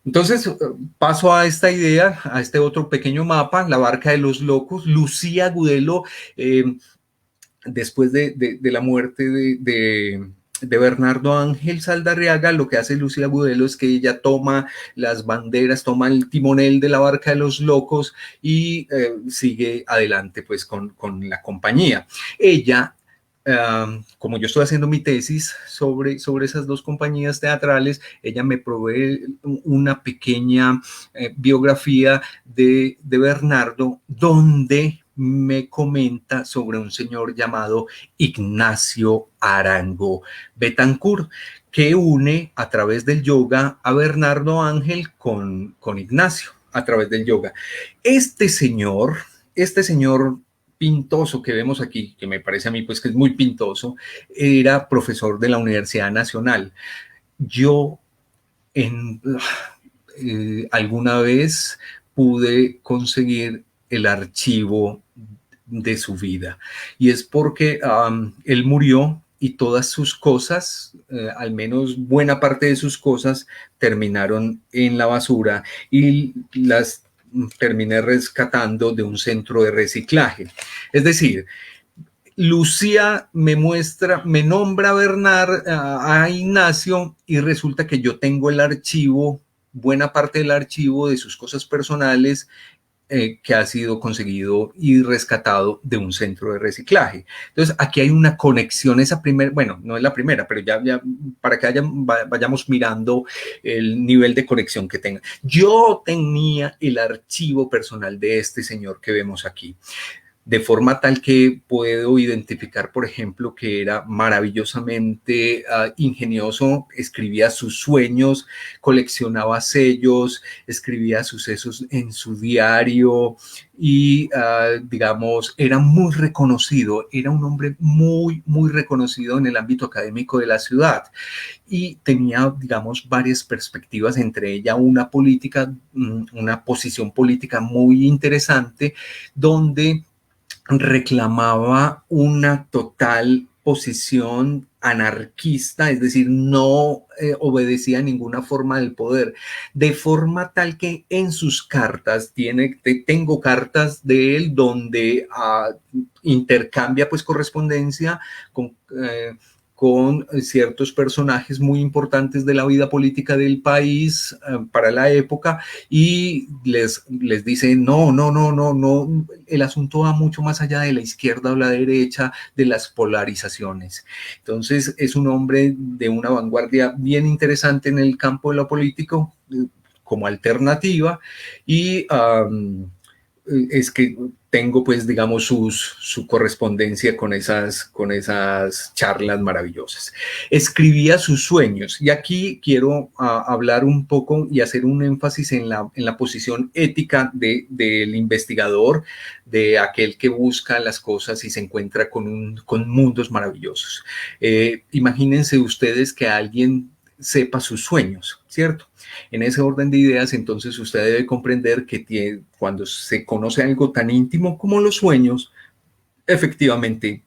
Entonces paso a esta idea, a este otro pequeño mapa, La Barca de los Locos. Lucía Agudelo, después de la muerte de Bernardo Ángel Saldarriaga, lo que hace Lucía Agudelo es que ella toma las banderas, toma el timonel de La Barca de los Locos y sigue adelante pues con la compañía. Ella, como yo estoy haciendo mi tesis sobre esas dos compañías teatrales, ella me provee una pequeña biografía de Bernardo, donde me comenta sobre un señor llamado Ignacio Arango Betancourt, que une a través del yoga a Bernardo Ángel con Ignacio, a través del yoga. Este señor pintoso que vemos aquí, que me parece a mí pues que es muy pintoso, era profesor de la Universidad Nacional. Yo alguna vez pude conseguir el archivo de su vida y es porque él murió y todas sus cosas, al menos buena parte de sus cosas, terminaron en la basura y las terminé rescatando de un centro de reciclaje. Es decir, Lucía me nombra a Ignacio y resulta que yo tengo el archivo, buena parte del archivo de sus cosas personales que ha sido conseguido y rescatado de un centro de reciclaje. Entonces, aquí hay una conexión, bueno, no es la primera, pero ya para que vayamos mirando el nivel de conexión que tenga. Yo tenía el archivo personal de este señor que vemos aquí, de forma tal que puedo identificar, por ejemplo, que era maravillosamente ingenioso, escribía sus sueños, coleccionaba sellos, escribía sucesos en su diario y, digamos, era muy reconocido, era un hombre muy, muy reconocido en el ámbito académico de la ciudad y tenía, digamos, varias perspectivas, entre ellas una posición política muy interesante, donde reclamaba una total posición anarquista, es decir, no obedecía a ninguna forma del poder, de forma tal que en sus cartas, tengo cartas de él donde intercambia pues correspondencia con ciertos personajes muy importantes de la vida política del país para la época y les dice no, el asunto va mucho más allá de la izquierda o la derecha, de las polarizaciones. Entonces es un hombre de una vanguardia bien interesante en el campo de lo político como alternativa y es que tengo pues digamos su correspondencia con esas charlas maravillosas. Escribía sus sueños y aquí quiero hablar un poco y hacer un énfasis en la posición ética del investigador, de aquel que busca las cosas y se encuentra con mundos maravillosos. Imagínense ustedes que alguien sepa sus sueños, ¿cierto? En ese orden de ideas, entonces usted debe comprender que cuando se conoce algo tan íntimo como los sueños, efectivamente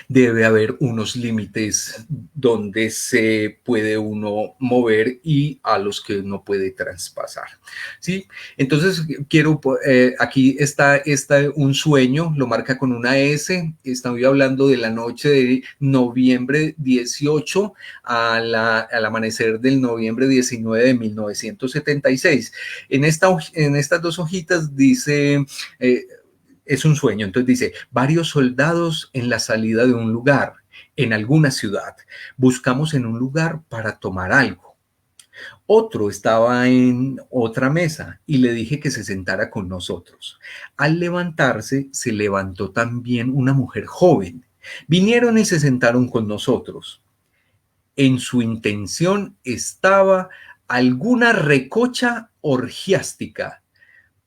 debe haber unos límites donde se puede uno mover y a los que no puede traspasar, ¿sí? Entonces, aquí está un sueño, lo marca con una S, estoy hablando de la noche de noviembre 18 al amanecer del noviembre 19 de 1976. En estas dos hojitas dice... es un sueño. Entonces dice, varios soldados en la salida de un lugar, en alguna ciudad. Buscamos en un lugar para tomar algo. Otro estaba en otra mesa y le dije que se sentara con nosotros. Al levantarse, se levantó también una mujer joven. Vinieron y se sentaron con nosotros. En su intención estaba alguna recocha orgiástica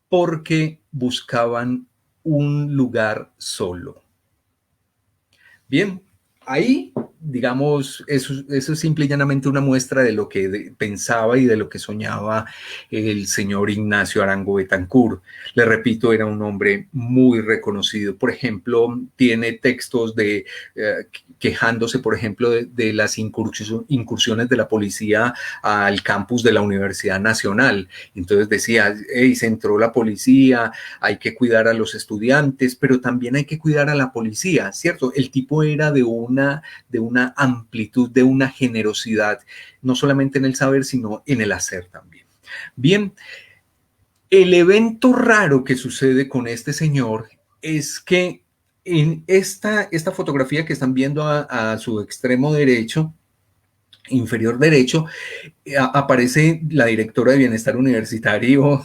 porque buscaban un lugar solo. Bien, ahí, digamos, eso es simple y llanamente una muestra de lo que pensaba y de lo que soñaba el señor Ignacio Arango Betancourt. Le repito, era un hombre muy reconocido. Por ejemplo, tiene textos quejándose, por ejemplo, de las incursiones de la policía al campus de la Universidad Nacional. Entonces decía, hey, se entró la policía, hay que cuidar a los estudiantes, pero también hay que cuidar a la policía, ¿cierto? El tipo era de una amplitud, de una generosidad, no solamente en el saber, sino en el hacer también. Bien, el evento raro que sucede con este señor es que en esta fotografía que están viendo a su extremo derecho, inferior derecho, aparece la directora de Bienestar Universitario,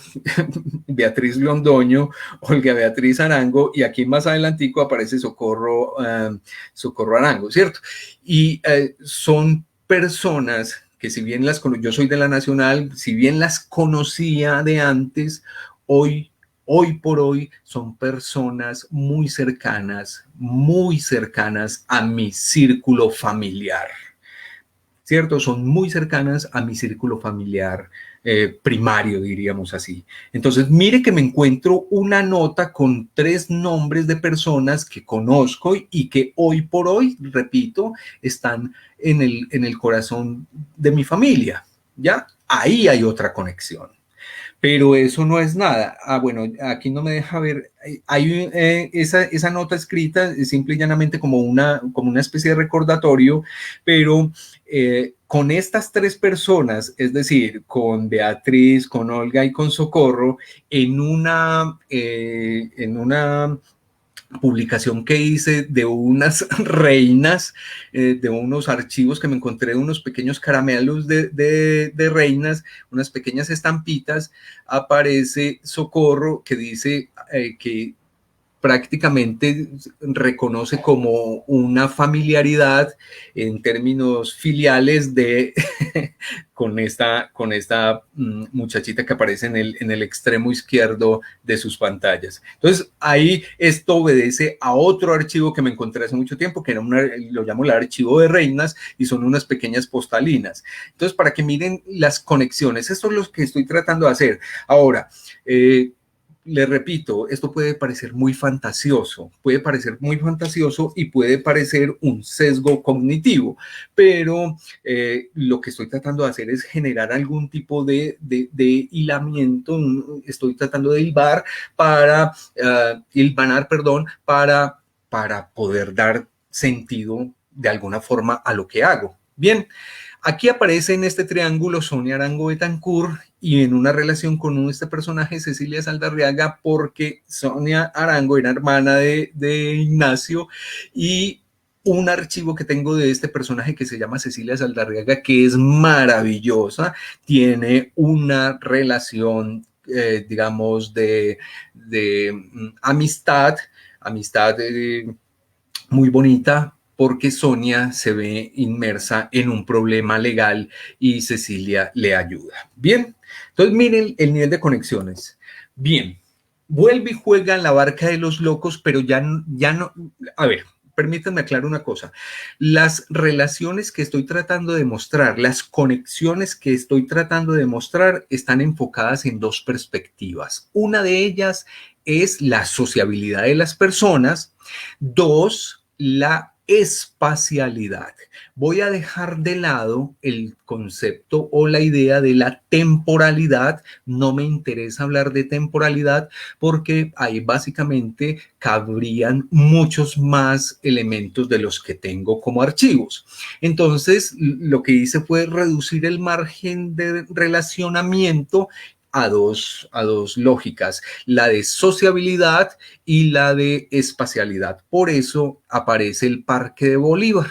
Beatriz Londoño, Olga Beatriz Arango, y aquí más adelantico aparece Socorro Arango, ¿cierto? Y son personas que si bien yo soy de la Nacional, si bien las conocía de antes, hoy por hoy son personas muy cercanas a mi círculo familiar. ¿Cierto? Son muy cercanas a mi círculo familiar primario, diríamos así. Entonces, mire que me encuentro una nota con 3 nombres de personas que conozco y que hoy por hoy, repito, están en el corazón de mi familia, ¿ya? Ahí hay otra conexión. Pero eso no es nada. Bueno, aquí no me deja ver. Hay esa nota escrita es simple y llanamente como una especie de recordatorio, pero con estas 3 personas, es decir, con Beatriz, con Olga y con Socorro, en una publicación que hice de unas reinas, de unos archivos que me encontré, de unos pequeños caramelos de reinas, unas pequeñas estampitas, aparece Socorro que dice que prácticamente reconoce como una familiaridad en términos filiales con esta muchachita que aparece en el extremo izquierdo de sus pantallas. Entonces, ahí esto obedece a otro archivo que me encontré hace mucho tiempo, que era lo llamo el archivo de reinas, y son unas pequeñas postalinas. Entonces, para que miren las conexiones, esto es lo que estoy tratando de hacer. Ahora, le repito, esto puede parecer muy fantasioso y puede parecer un sesgo cognitivo, pero lo que estoy tratando de hacer es generar algún tipo de hilamiento, estoy tratando de hilvanar, para poder dar sentido de alguna forma a lo que hago. Bien, aquí aparece en este triángulo Sonia Arango Betancourt y en una relación con este personaje, Cecilia Saldarriaga, porque Sonia Arango era hermana de Ignacio, y un archivo que tengo de este personaje que se llama Cecilia Saldarriaga, que es maravillosa, tiene una relación, digamos, de amistad muy bonita, porque Sonia se ve inmersa en un problema legal y Cecilia le ayuda. Bien, entonces miren el nivel de conexiones. Bien, vuelve y juega en la barca de los locos, pero ya no, a ver, permítanme aclarar una cosa. Las relaciones que estoy tratando de mostrar, las conexiones que estoy tratando de mostrar están enfocadas en dos perspectivas. Una de ellas es la sociabilidad de las personas. Dos, la espacialidad. Voy a dejar de lado el concepto o la idea de la temporalidad. No me interesa hablar de temporalidad porque ahí básicamente cabrían muchos más elementos de los que tengo como archivos. Entonces, lo que hice fue reducir el margen de relacionamiento a dos lógicas, la de sociabilidad y la de espacialidad. Por eso aparece el Parque de Bolívar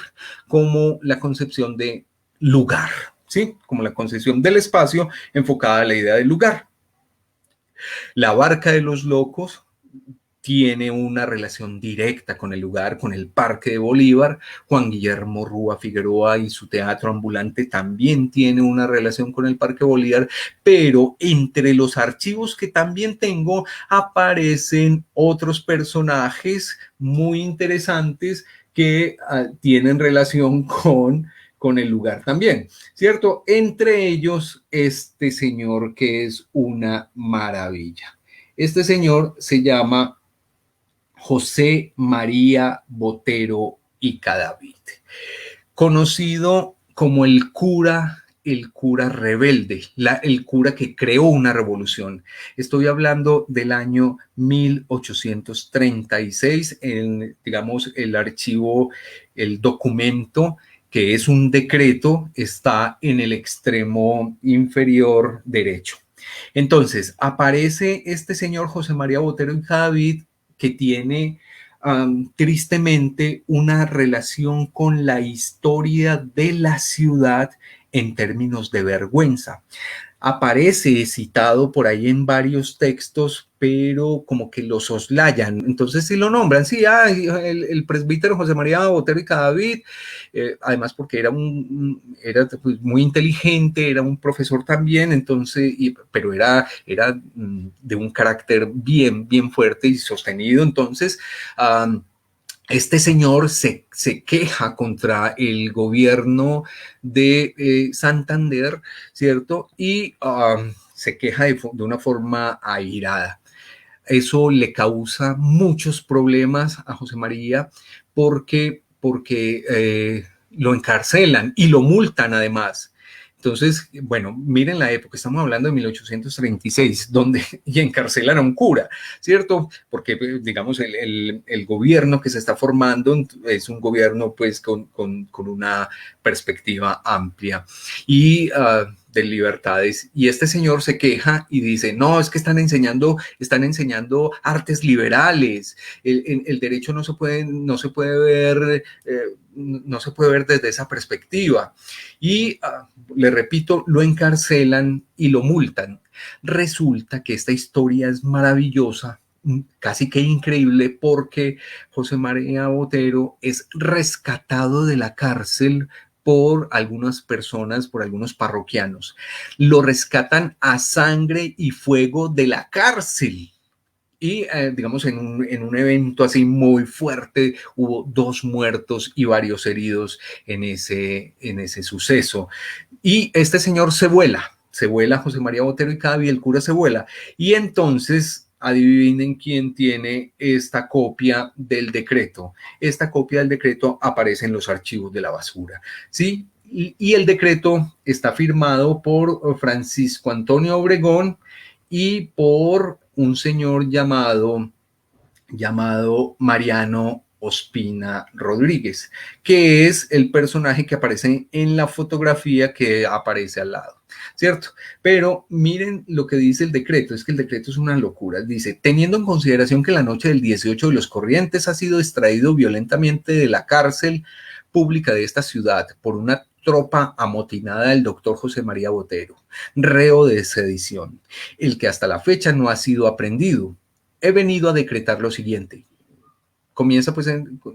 como la concepción de lugar, ¿sí? Como la concepción del espacio enfocada a la idea del lugar. La Barca de los Locos tiene una relación directa con el lugar, con el Parque de Bolívar. Juan Guillermo Rúa Figueroa y su teatro ambulante también tiene una relación con el Parque Bolívar, pero entre los archivos que también tengo aparecen otros personajes muy interesantes que tienen relación con el lugar también, ¿cierto? Entre ellos, este señor que es una maravilla. Este señor se llama José María Botero y Cadavid, conocido como el cura rebelde, el cura que creó una revolución. Estoy hablando del año 1836, digamos, el archivo, el documento, que es un decreto, está en el extremo inferior derecho. Entonces, aparece este señor José María Botero y Cadavid, que tiene tristemente una relación con la historia de la ciudad en términos de vergüenza. Aparece citado por ahí en varios textos, pero como que lo soslayan. Entonces sí lo nombran, sí, el presbítero José María Botero y Cadavid, además porque era pues, muy inteligente, era un profesor también, entonces, pero era de un carácter bien fuerte y sostenido. Entonces, este señor se queja contra el gobierno de Santander, ¿cierto? Y se queja de una forma airada. Eso le causa muchos problemas a José María porque lo encarcelan y lo multan además. Entonces, bueno, miren la época, estamos hablando de 1836, donde y encarcelan a un cura, ¿cierto? Porque, digamos, el gobierno que se está formando es un gobierno, pues, con una perspectiva amplia y de libertades. Y este señor se queja y dice, no, es que están enseñando artes liberales. El derecho no se puede ver, no se puede ver desde esa perspectiva. Y le repito, lo encarcelan y lo multan. Resulta que esta historia es maravillosa, casi que increíble, porque José María Botero es rescatado de la cárcel por algunas personas, por algunos parroquianos. Lo rescatan a sangre y fuego de la cárcel. Y digamos, en un evento así muy fuerte, hubo 2 muertos y varios heridos en ese suceso. Y este señor se vuela, José María Botero y Cadavid, el cura se vuela. Y entonces, adivinen quién tiene esta copia del decreto. Esta copia del decreto aparece en los archivos de la basura, ¿sí? Y el decreto está firmado por Francisco Antonio Obregón y por un señor llamado Mariano Ospina Rodríguez, que es el personaje que aparece en la fotografía que aparece al lado, ¿cierto? Pero miren lo que dice el decreto, es que el decreto es una locura. Dice, teniendo en consideración que la noche del 18 de los Corrientes ha sido extraído violentamente de la cárcel pública de esta ciudad por una tropa amotinada del doctor José María Botero, reo de sedición, el que hasta la fecha no ha sido aprehendido. He venido a decretar lo siguiente. Comienza pues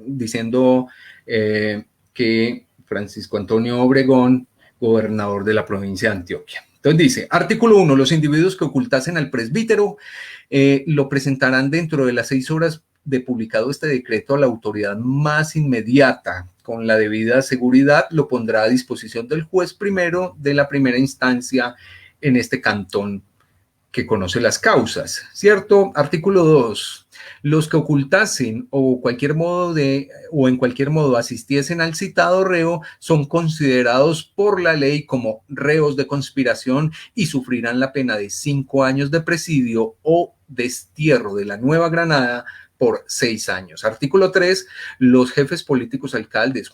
diciendo que Francisco Antonio Obregón, gobernador de la provincia de Antioquia. Entonces dice, artículo 1, los individuos que ocultasen al presbítero lo presentarán dentro de las 6 horas de publicado este decreto a la autoridad más inmediata, con la debida seguridad, lo pondrá a disposición del juez primero de la primera instancia en este cantón que conoce las causas, ¿cierto? Artículo 2. Los que ocultasen o en cualquier modo asistiesen al citado reo son considerados por la ley como reos de conspiración y sufrirán la pena de 5 años de presidio o destierro de la Nueva Granada por 6 años. Artículo 3. Los jefes políticos, alcaldes,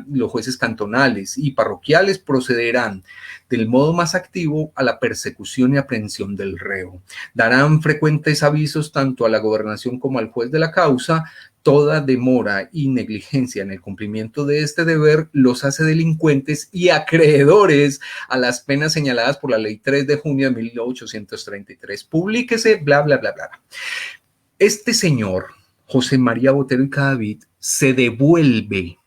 los jueces cantonales y parroquiales procederán del modo más activo a la persecución y aprehensión del reo. Darán frecuentes avisos tanto a la gobernación como al juez de la causa. Toda demora y negligencia en el cumplimiento de este deber los hace delincuentes y acreedores a las penas señaladas por la Ley 3 de junio de 1833. Publíquese, bla, bla, bla, bla. Este señor, José María Botero y Cadavid, se devuelve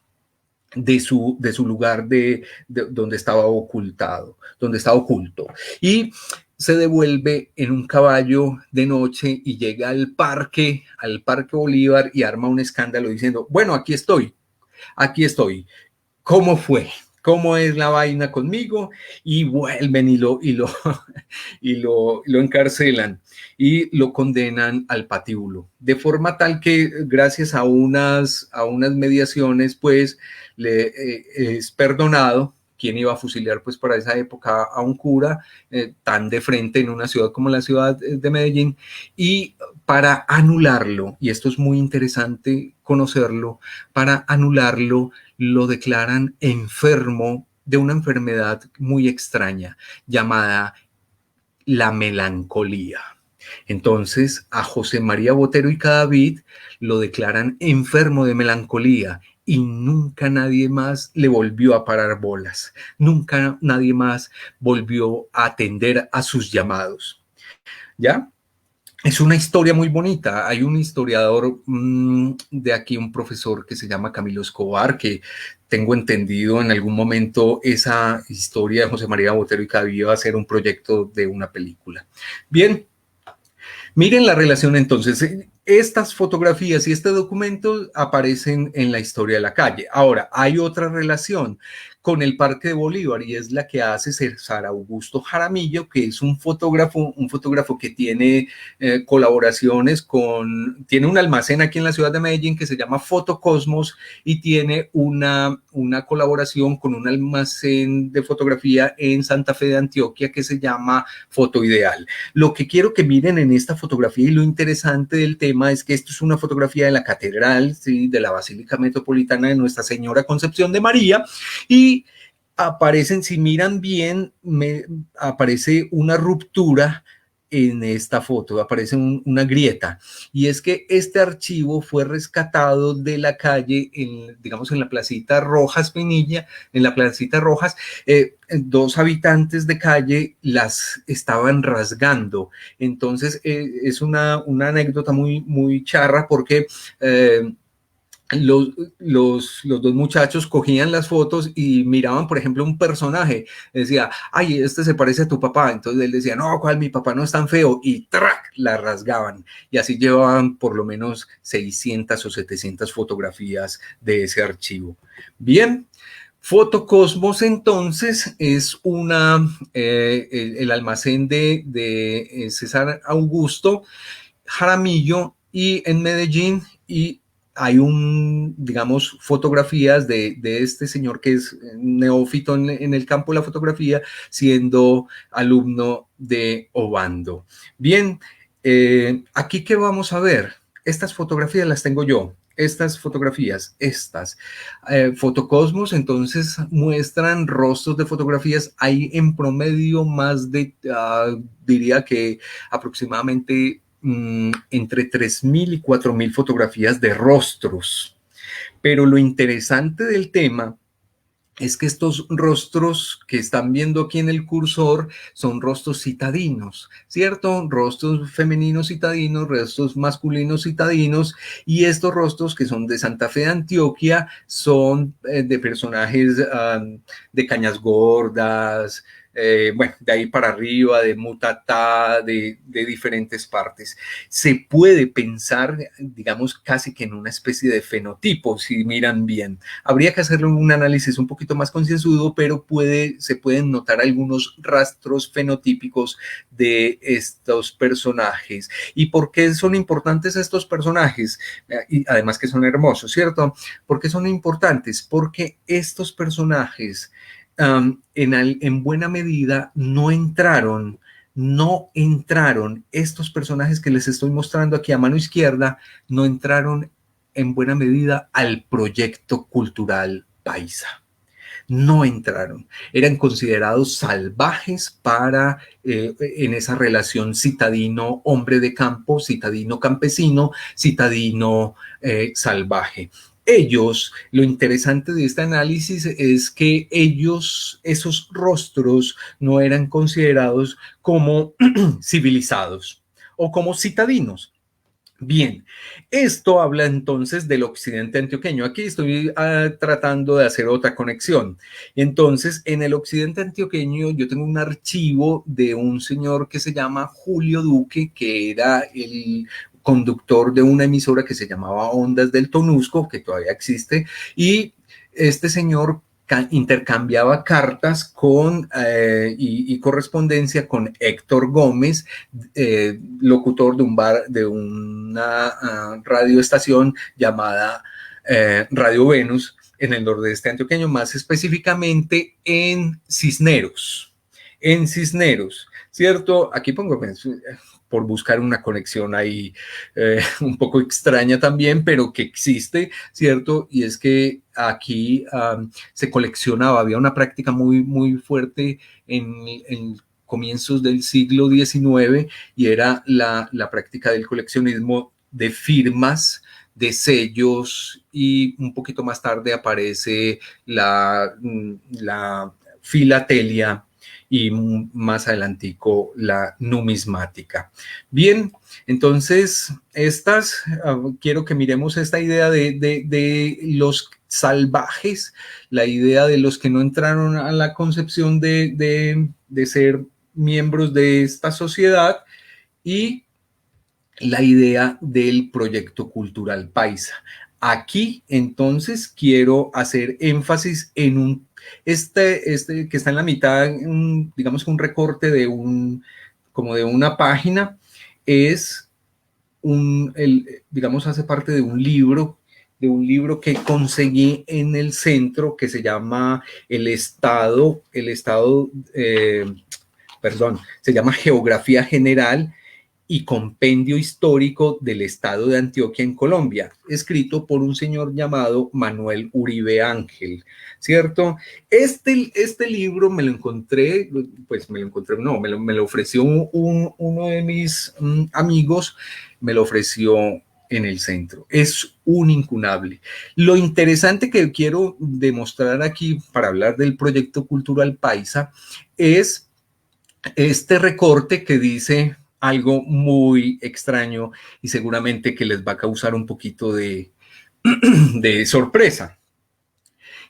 de su lugar de donde estaba ocultado, donde estaba oculto, y se devuelve en un caballo de noche y llega al Parque Bolívar y arma un escándalo diciendo, bueno, aquí estoy, ¿cómo fue? ¿Cómo es la vaina conmigo? Y vuelven y lo encarcelan y lo condenan al patíbulo, de forma tal que gracias a unas mediaciones, pues, es perdonado. ¿Quién iba a fusilar, pues, para esa época a un cura tan de frente en una ciudad como la ciudad de Medellín? Y para anularlo, y esto es muy interesante conocerlo, para anularlo lo declaran enfermo de una enfermedad muy extraña llamada la melancolía. Entonces, a José María Botero y Cadavid lo declaran enfermo de melancolía y nunca nadie más le volvió a parar bolas. Nunca nadie más volvió a atender a sus llamados. ¿Ya? Es una historia muy bonita. Hay un historiador de aquí, un profesor que se llama Camilo Escobar, que tengo entendido en algún momento esa historia de José María Botero y Cadavid iba a ser un proyecto de una película. Bien, miren la relación entonces. Estas fotografías y este documento aparecen en la historia de la calle. Ahora, hay otra relación con el Parque de Bolívar y es la que hace César Augusto Jaramillo, que es un fotógrafo que tiene colaboraciones tiene un almacén aquí en la ciudad de Medellín que se llama Fotocosmos y tiene una colaboración con un almacén de fotografía en Santa Fe de Antioquia que se llama Foto Ideal. Lo que quiero que miren en esta fotografía y lo interesante del tema es que esto es una fotografía de la catedral, ¿sí?, de la Basílica Metropolitana de Nuestra Señora Concepción de María, y aparecen, si miran bien, aparece una ruptura en esta foto, aparece una grieta, y es que este archivo fue rescatado de la calle, digamos en la placita Rojas Pinilla, en la placita Rojas, dos habitantes de calle las estaban rasgando. Entonces es una anécdota muy, muy charra porque los dos muchachos cogían las fotos y miraban, por ejemplo, un personaje, decía, ay, este se parece a tu papá, entonces él decía, no, ¿cuál? Mi papá no es tan feo, y ¡trac!, la rasgaban, y así llevaban por lo menos 600 o 700 fotografías de ese archivo. Bien, Fotocosmos entonces es el almacén de César Augusto Jaramillo y en Medellín, y hay digamos, fotografías de este señor que es neófito en el campo de la fotografía, siendo alumno de Obando. Bien, aquí ¿qué vamos a ver? Estas fotografías las tengo yo. Estas fotografías, Fotocosmos, entonces muestran rostros de fotografías. Hay en promedio más de, diría que aproximadamente entre 3.000 y 4.000 fotografías de rostros. Pero lo interesante del tema es que estos rostros que están viendo aquí en el cursor son rostros citadinos, ¿cierto? Rostros femeninos citadinos, rostros masculinos citadinos, y estos rostros que son de Santa Fe de Antioquia son de personajes de Cañas Gordas, bueno, de ahí para arriba, de Mutatá, de diferentes partes. Se puede pensar, digamos, casi que en una especie de fenotipo, si miran bien. Habría que hacerle un análisis un poquito más concienzudo, pero se pueden notar algunos rastros fenotípicos de estos personajes. ¿Y por qué son importantes estos personajes? Y además que son hermosos, ¿cierto? ¿Por qué son importantes? Porque estos personajes en buena medida no entraron, estos personajes que les estoy mostrando aquí a mano izquierda, no entraron en buena medida al proyecto cultural paisa. No entraron, eran considerados salvajes en esa relación citadino-hombre de campo, citadino-campesino, citadino-salvaje. Lo interesante de este análisis es que esos rostros no eran considerados como civilizados o como citadinos. Bien, esto habla entonces del occidente antioqueño. Aquí estoy tratando de hacer otra conexión. Entonces, en el occidente antioqueño yo tengo un archivo de un señor que se llama Julio Duque, que era el conductor de una emisora que se llamaba Ondas del Tonusco, que todavía existe, y este señor intercambiaba cartas y correspondencia con Héctor Gómez, locutor de una radioestación llamada Radio Venus en el nordeste antioqueño, más específicamente en Cisneros. En Cisneros, ¿cierto? Aquí pongo por buscar una conexión ahí un poco extraña también, pero que existe, ¿cierto? Y es que aquí se coleccionaba, había una práctica muy fuerte en comienzos del siglo XIX y era la práctica del coleccionismo de firmas, de sellos, y un poquito más tarde aparece la filatelia y más adelantico la numismática. Bien, entonces quiero que miremos esta idea de los salvajes, la idea de los que no entraron a la concepción de ser miembros de esta sociedad, y la idea del proyecto cultural paisa. Aquí, entonces, quiero hacer énfasis en este que está en la mitad, digamos que un recorte como de una página, digamos, hace parte de un libro que conseguí en el centro, que se llama se llama Geografía General y Compendio Histórico del Estado de Antioquia en Colombia, escrito por un señor llamado Manuel Uribe Ángel, ¿cierto? Este libro me lo encontré, no, me lo ofreció uno de mis amigos, me lo ofreció en el centro. Es un incunable. Lo interesante que quiero demostrar aquí para hablar del proyecto cultural paisa es este recorte que dice algo muy extraño y seguramente que les va a causar un poquito de sorpresa.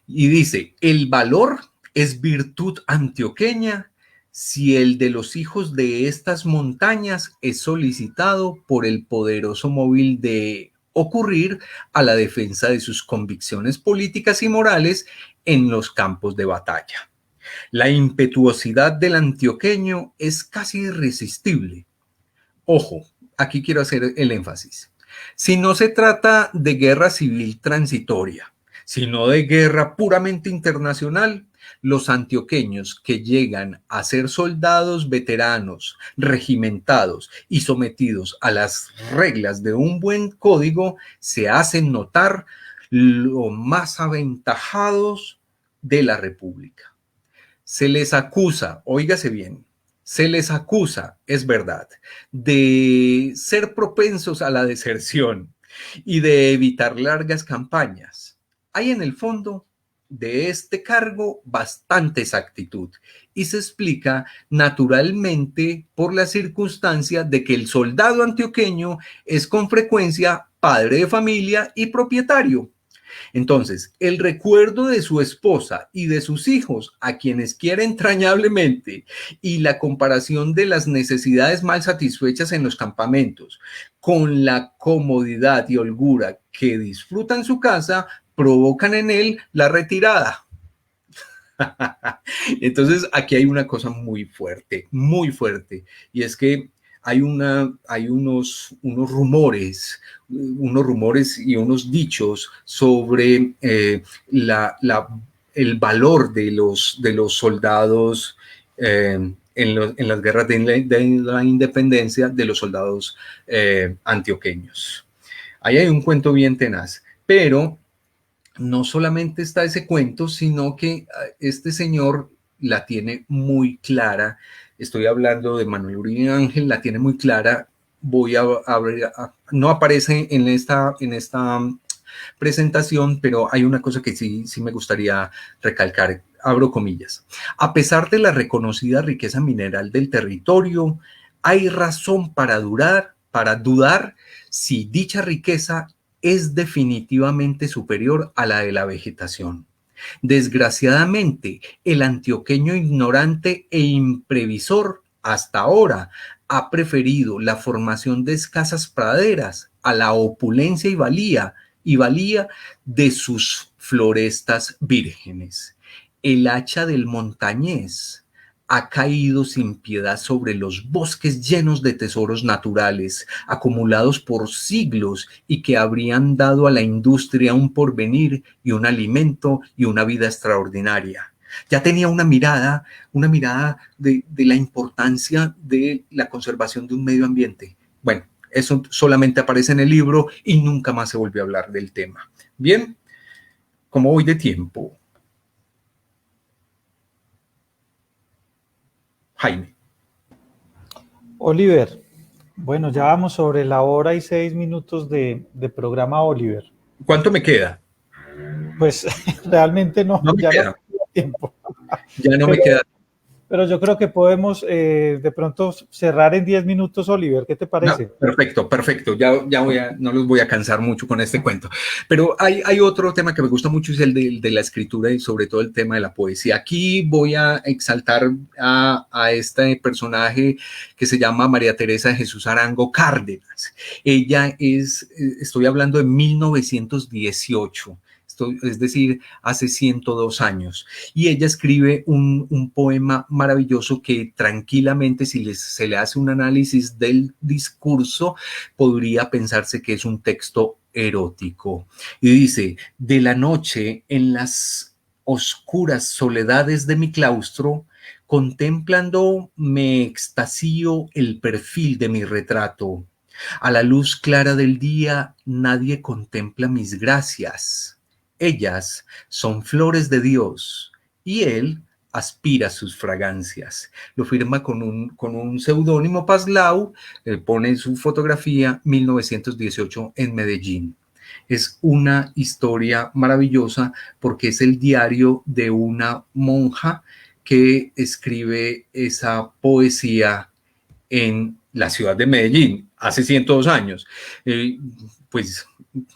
Y dice: el valor es virtud antioqueña si el de los hijos de estas montañas es solicitado por el poderoso móvil de ocurrir a la defensa de sus convicciones políticas y morales en los campos de batalla. La impetuosidad del antioqueño es casi irresistible. Ojo, aquí quiero hacer el énfasis. Si no se trata de guerra civil transitoria, sino de guerra puramente internacional, los antioqueños que llegan a ser soldados veteranos, regimentados y sometidos a las reglas de un buen código, se hacen notar lo más aventajados de la República. Se les acusa, óigase bien, se les acusa, es verdad, de ser propensos a la deserción y de evitar largas campañas. Hay en el fondo de este cargo bastante exactitud y se explica naturalmente por la circunstancia de que el soldado antioqueño es con frecuencia padre de familia y propietario. Entonces, el recuerdo de su esposa y de sus hijos, a quienes quiere entrañablemente, y la comparación de las necesidades mal satisfechas en los campamentos con la comodidad y holgura que disfruta en su casa, provocan en él la retirada. Entonces, aquí hay una cosa muy fuerte, y es que hay unos rumores y unos dichos sobre el valor de los soldados en las guerras de la independencia, de los soldados antioqueños. Ahí hay un cuento bien tenaz, pero no solamente está ese cuento, sino que este señor la tiene muy clara. Estoy hablando de Manuel Uribe Ángel, la tiene muy clara. No aparece en esta presentación, pero hay una cosa que sí me gustaría recalcar. Abro comillas. A pesar de la reconocida riqueza mineral del territorio, hay razón para dudar si dicha riqueza es definitivamente superior a la de la vegetación. Desgraciadamente, el antioqueño ignorante e imprevisor hasta ahora ha preferido la formación de escasas praderas a la opulencia y valía de sus florestas vírgenes. El hacha del montañés ha caído sin piedad sobre los bosques llenos de tesoros naturales, acumulados por siglos y que habrían dado a la industria un porvenir y un alimento y una vida extraordinaria. Ya tenía una mirada de la importancia de la conservación de un medio ambiente. Bueno, eso solamente aparece en el libro y nunca más se volvió a hablar del tema. Bien, ¿cómo voy de tiempo? Jaime. Oliver, bueno, ya vamos sobre la hora y 6 minutos de programa, Oliver. ¿Cuánto me queda? Pues realmente no me ya queda. no tengo tiempo. Ya no me queda. Pero yo creo que podemos de pronto cerrar en 10 minutos, Oliver. ¿Qué te parece? No, perfecto. No los voy a cansar mucho con este cuento. Pero hay otro tema que me gusta mucho, es el de la escritura y sobre todo el tema de la poesía. Aquí voy a exaltar a este personaje que se llama María Teresa de Jesús Arango Cárdenas. Ella estoy hablando de 1918. Es decir, hace 102 años. Y ella escribe un poema maravilloso que tranquilamente, si se le hace un análisis del discurso, podría pensarse que es un texto erótico. Y dice: de la noche en las oscuras soledades de mi claustro, contemplando me extasío el perfil de mi retrato. A la luz clara del día nadie contempla mis gracias. Ellas son flores de Dios y él aspira sus fragancias. Lo firma con un seudónimo Paslao, pone su fotografía 1918 en Medellín. Es una historia maravillosa porque es el diario de una monja que escribe esa poesía en la ciudad de Medellín hace 102 años. Pues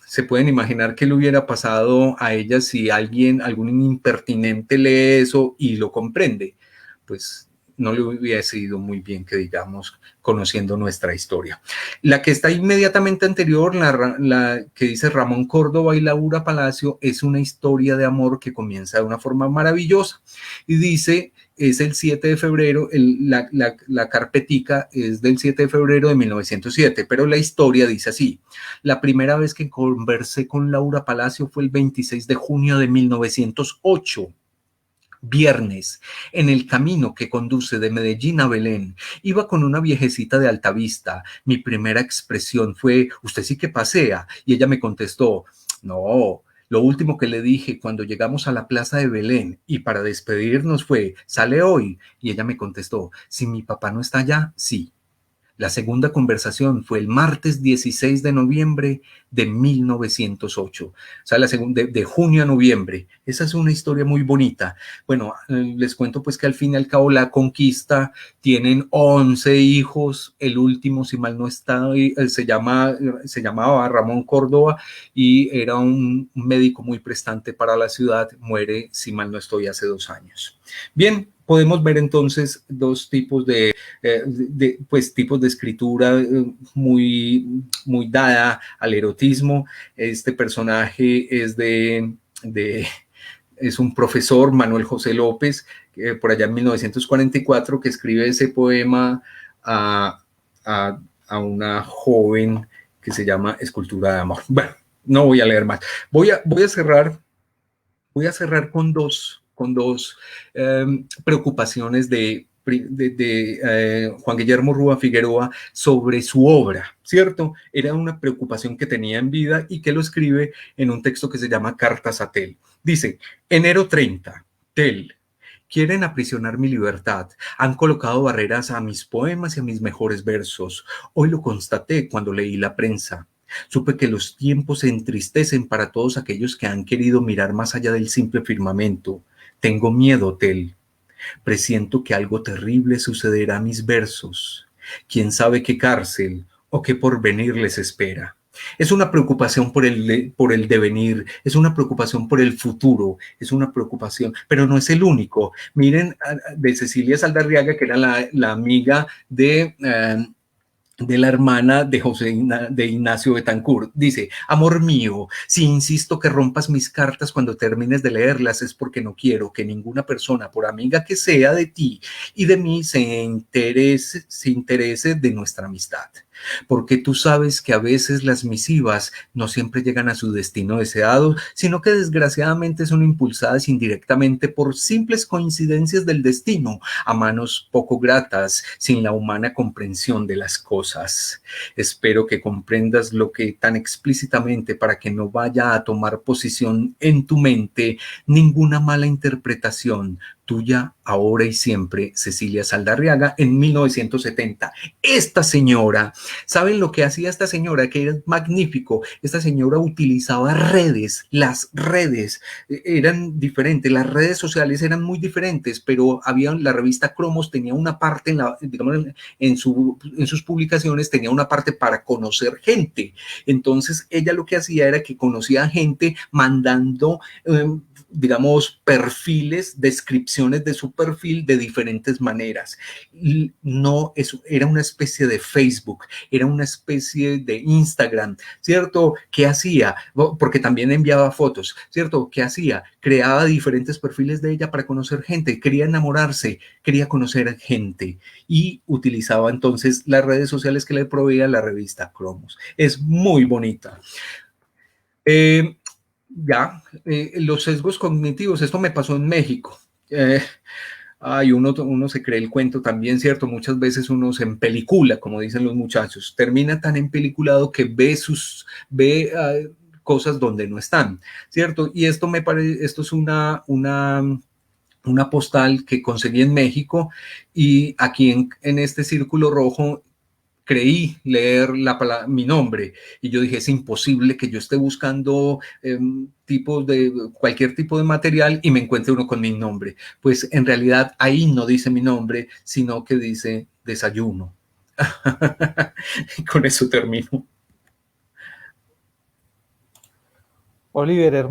se pueden imaginar qué le hubiera pasado a ella si algún impertinente lee eso y lo comprende. Pues no le hubiese ido muy bien, que digamos, conociendo nuestra historia. La que está inmediatamente anterior, la que dice Ramón Córdoba y Laura Palacio, es una historia de amor que comienza de una forma maravillosa y dice: es el 7 de febrero, la carpetica es del 7 de febrero de 1907, pero la historia dice así: la primera vez que conversé con Laura Palacio fue el 26 de junio de 1908. Viernes, en el camino que conduce de Medellín a Belén, iba con una viejecita de Altavista. Mi primera expresión fue: usted sí que pasea. Y ella me contestó: no. Lo último que le dije cuando llegamos a la plaza de Belén y para despedirnos fue: ¿sale hoy? Y ella me contestó: si mi papá no está allá, sí. La segunda conversación fue el martes 16 de noviembre de 1908, o sea, la segunda de junio a noviembre. Esa es una historia muy bonita. Bueno, les cuento pues que al fin y al cabo la conquista, tienen 11 hijos, el último, si mal no está, se llamaba Ramón Córdoba y era un médico muy prestante para la ciudad, muere, si mal no estoy, hace 2 años. Bien, podemos ver entonces dos tipos pues, tipos de escritura muy dada al erotismo. Este personaje es un profesor, Manuel José López, por allá en 1944, que escribe ese poema a una joven que se llama Escultura de Amor. Bueno, no voy a leer más. Voy a cerrar con dos preocupaciones de Juan Guillermo Rúa Figueroa sobre su obra, ¿cierto? Era una preocupación que tenía en vida y que lo escribe en un texto que se llama Cartas a Tel. Dice, enero 30, Tel. Quieren aprisionar mi libertad. Han colocado barreras a mis poemas y a mis mejores versos. Hoy lo constaté cuando leí la prensa. Supe que los tiempos se entristecen para todos aquellos que han querido mirar más allá del simple firmamento. Tengo miedo, Tel. Presiento que algo terrible sucederá a mis versos. Quién sabe qué cárcel o qué porvenir les espera. Es una preocupación por el devenir, es una preocupación por el futuro, es una preocupación, pero no es el único. Miren, de Cecilia Saldarriaga, que era la amiga de la hermana de Ignacio Betancourt. Dice, amor mío, si insisto que rompas mis cartas cuando termines de leerlas es porque no quiero que ninguna persona, por amiga que sea de ti y de mí, se interese de nuestra amistad. Porque tú sabes que a veces las misivas no siempre llegan a su destino deseado, sino que desgraciadamente son impulsadas indirectamente por simples coincidencias del destino, a manos poco gratas, sin la humana comprensión de las cosas. Espero que comprendas lo que tan explícitamente para que no vaya a tomar posición en tu mente ninguna mala interpretación. Tuya, ahora y siempre, Cecilia Saldarriaga, en 1970. Esta señora, ¿saben lo que hacía esta señora? Que era magnífico. Esta señora utilizaba redes, las redes eran diferentes, las redes sociales eran muy diferentes, pero la revista Cromos tenía una parte, digamos, en sus publicaciones, tenía una parte para conocer gente. Entonces, ella lo que hacía era que conocía gente mandando digamos, perfiles, descripciones de su perfil de diferentes maneras. Y no, eso era una especie de Facebook, era una especie de Instagram, ¿cierto? ¿Qué hacía? Porque también enviaba fotos, ¿cierto? ¿Qué hacía? Creaba diferentes perfiles de ella para conocer gente, quería enamorarse, quería conocer gente y utilizaba entonces las redes sociales que le proveía la revista Cromos. Es muy bonita. Los sesgos cognitivos, esto me pasó en México. Uno se cree el cuento también, ¿cierto? Muchas veces uno se empelicula, como dicen los muchachos, termina tan empeliculado que ve cosas donde no están, ¿cierto? Y esto es una postal que conseguí en México y aquí en este círculo rojo creí leer mi nombre y yo dije, es imposible que yo esté buscando cualquier tipo de material y me encuentre uno con mi nombre. Pues en realidad ahí no dice mi nombre, sino que dice desayuno. Con eso termino. Oliver,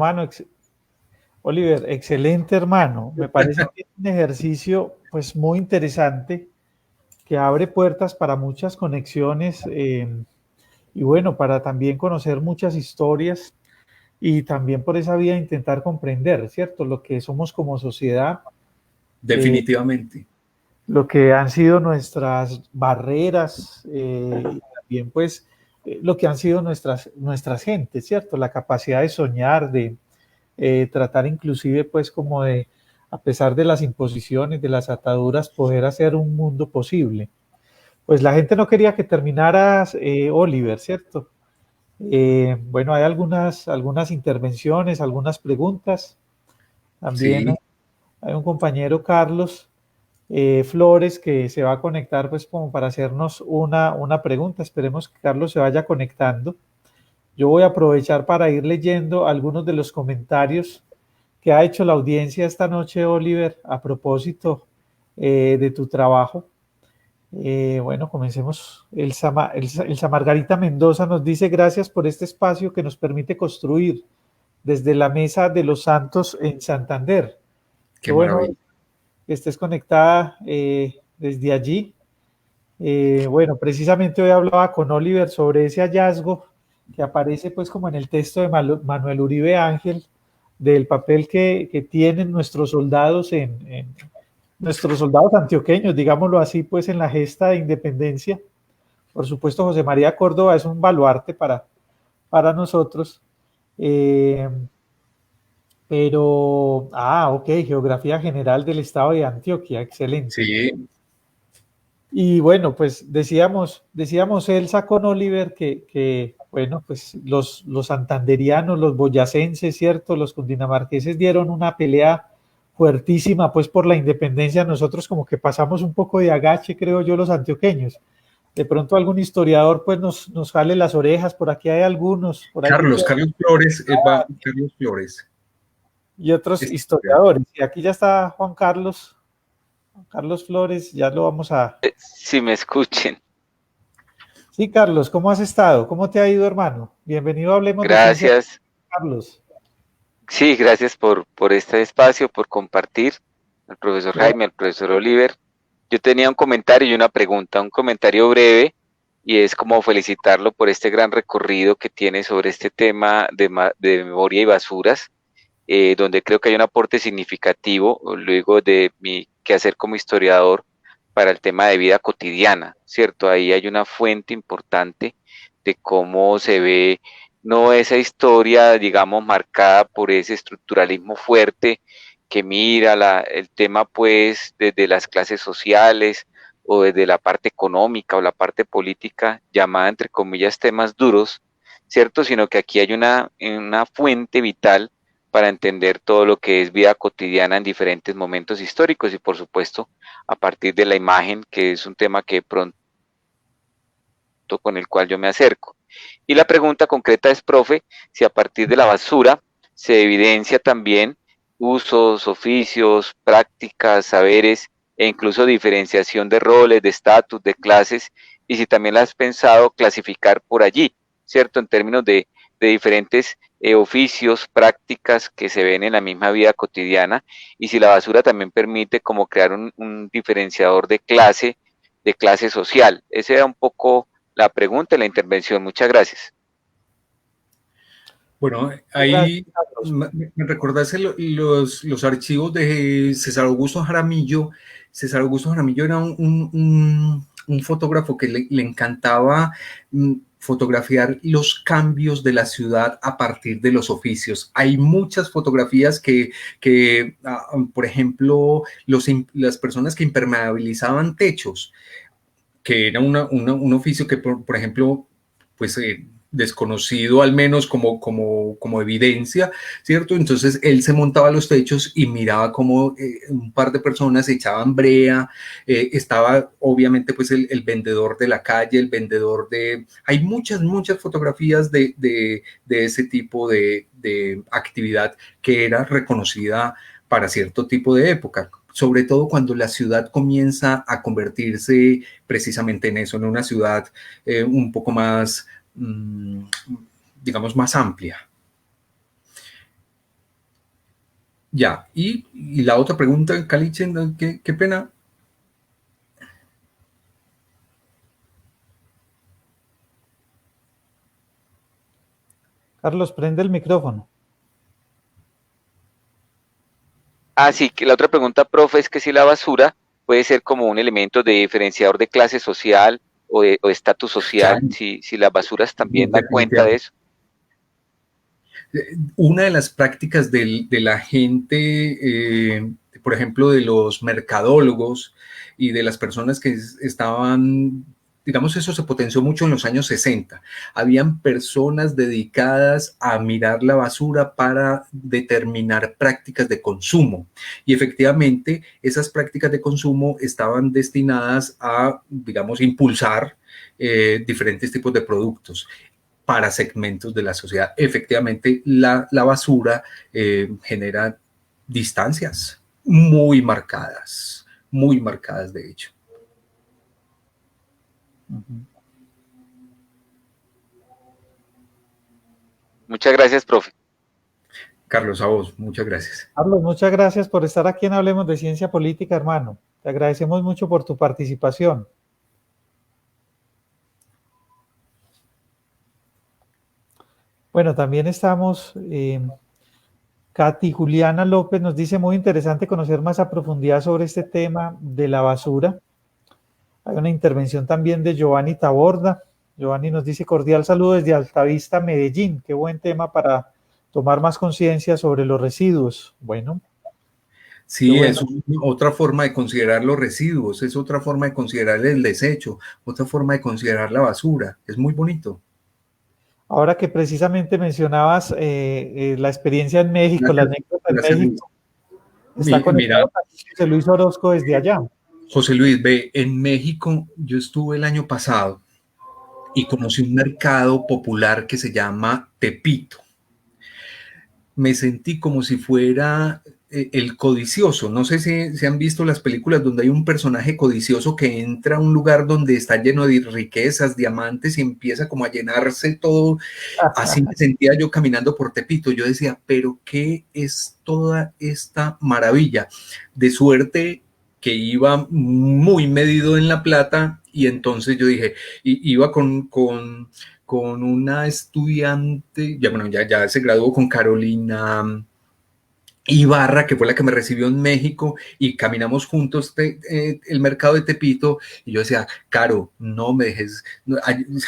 excelente hermano. Me parece que es un ejercicio pues muy interesante que abre puertas para muchas conexiones y bueno, para también conocer muchas historias y también por esa vía intentar comprender, ¿cierto? Lo que somos como sociedad. Definitivamente. Lo que han sido nuestras barreras y también pues lo que han sido nuestras gentes, ¿cierto? La capacidad de soñar, de tratar inclusive pues como de, a pesar de las imposiciones, de las ataduras, poder hacer un mundo posible. Pues la gente no quería que terminaras, Oliver, ¿cierto? Bueno, hay algunas intervenciones, algunas preguntas. También Sí. hay un compañero, Carlos, Flores, que se va a conectar pues como para hacernos una pregunta. Esperemos que Carlos se vaya conectando. Yo voy a aprovechar para ir leyendo algunos de los comentarios que ha hecho la audiencia esta noche, Oliver, a propósito de tu trabajo. Bueno, comencemos. Elsa Margarita Mendoza nos dice: gracias por este espacio que nos permite construir desde la Mesa de los Santos en Santander. Qué Qué bueno maravilla. que estés conectada desde allí. Bueno, precisamente hoy hablaba con Oliver sobre ese hallazgo que aparece pues como en el texto de Manuel Uribe Ángel, del papel que tienen nuestros soldados en nuestros soldados antioqueños, digámoslo así, pues en la gesta de independencia. Por supuesto, José María Córdoba es un baluarte para nosotros. Eh, ok, geografía general del estado de Antioquia, excelente. Sí, Y bueno, pues decíamos Elsa con Oliver bueno, pues los santanderianos, los boyacenses, ¿cierto? Los cundinamarqueses dieron una pelea fuertísima, pues por la independencia. Nosotros como que pasamos un poco de agache, creo yo, los antioqueños. De pronto algún historiador pues nos jale las orejas, por aquí hay algunos, por ahí me Carlos, queda, Carlos Flores, Carlos Flores. y otros Este, historiadores. Y aquí ya está Juan Carlos Flores, ya lo vamos a... Si me escuchen. Sí, Carlos, ¿cómo has estado? ¿Cómo te ha ido, hermano? Bienvenido a Hablemos de Ciencia, Gracias. Carlos. Sí, gracias por este espacio, por compartir. Al profesor Claro. Jaime, al profesor Oliver. Yo tenía un comentario y una pregunta, un comentario breve, y es como felicitarlo por este gran recorrido que tiene sobre este tema de memoria y basuras, donde creo que hay un aporte significativo luego de mi quehacer como historiador para el tema de vida cotidiana, ¿cierto? Ahí hay una fuente importante de cómo se ve no esa historia, digamos, marcada por ese estructuralismo fuerte que mira el tema pues desde las clases sociales o desde la parte económica o la parte política, llamada entre comillas temas duros, ¿cierto? Sino que aquí hay una fuente vital para entender todo lo que es vida cotidiana en diferentes momentos históricos y por supuesto a partir de la imagen, que es un tema que pronto con el cual yo me acerco. Y la pregunta concreta es, profe, si a partir de la basura se evidencia también usos, oficios, prácticas, saberes e incluso diferenciación de roles, de estatus, de clases, y si también la has pensado clasificar por allí, ¿cierto? En términos de diferentes oficios, prácticas que se ven en la misma vida cotidiana, y si la basura también permite como crear un diferenciador de clase social. Ese era un poco la pregunta y la intervención. Muchas gracias. bueno, Gracias, ahí Carlos. me recordaste los archivos de César Augusto Jaramillo. César Augusto Jaramillo era un fotógrafo que le encantaba fotografiar los cambios de la ciudad a partir de los oficios. Hay muchas fotografías por ejemplo, las personas que impermeabilizaban techos, que era un oficio que, por ejemplo, pues desconocido al menos como evidencia, ¿cierto? Entonces él se montaba a los techos y miraba cómo un par de personas echaban brea, estaba obviamente pues el vendedor de la calle, el vendedor de... Hay muchas fotografías de ese tipo de actividad que era reconocida para cierto tipo de época, sobre todo cuando la ciudad comienza a convertirse precisamente en eso, en una ciudad un poco más, digamos, más amplia. Ya, y la otra pregunta, Calichen, qué pena. Carlos, prende el micrófono. Ah, sí, que la otra pregunta, profe, es que si la basura puede ser como un elemento de diferenciador de clase social o de estatus social, Claro, si las basuras también dan cuenta de definitivamente. eso. Una de las prácticas de la gente, por ejemplo, de los mercadólogos y de las personas que estaban digamos, eso se potenció mucho en los años 60. Habían personas dedicadas a mirar la basura para determinar prácticas de consumo. Y efectivamente, esas prácticas de consumo estaban destinadas a, digamos, impulsar diferentes tipos de productos para segmentos de la sociedad. Efectivamente, la basura genera distancias muy marcadas de hecho. Muchas gracias, profe. Carlos, a vos, muchas gracias. Carlos, muchas gracias por estar aquí en Hablemos de Ciencia Política, hermano. Te agradecemos mucho por tu participación. Bueno, también estamos, Katy Juliana López nos dice, muy interesante conocer más a profundidad sobre este tema de la basura. Hay una intervención también de Giovanni Taborda. Giovanni nos dice, cordial saludo desde Altavista, Medellín. Qué buen tema para tomar más conciencia sobre los residuos. Bueno. Sí, bueno. Es otra forma de considerar los residuos, es otra forma de considerar el desecho, otra forma de considerar la basura. Es muy bonito. Ahora que precisamente mencionabas la experiencia en México, la anécdota en México, está conectado José Luis Orozco desde allá. José Luis, ve, en México yo estuve el año pasado y conocí un mercado popular que se llama Tepito. Me sentí como si fuera el codicioso. No sé si han visto las películas donde hay un personaje codicioso que entra a un lugar donde está lleno de riquezas, diamantes y empieza como a llenarse todo. Así me sentía yo caminando por Tepito. Yo decía, pero ¿qué es toda esta maravilla? De suerte que iba muy medido en la plata y entonces yo dije, iba con una estudiante, ya se graduó, con Carolina Ibarra, que fue la que me recibió en México, y caminamos juntos el mercado de Tepito, y yo decía, Caro, no me dejes,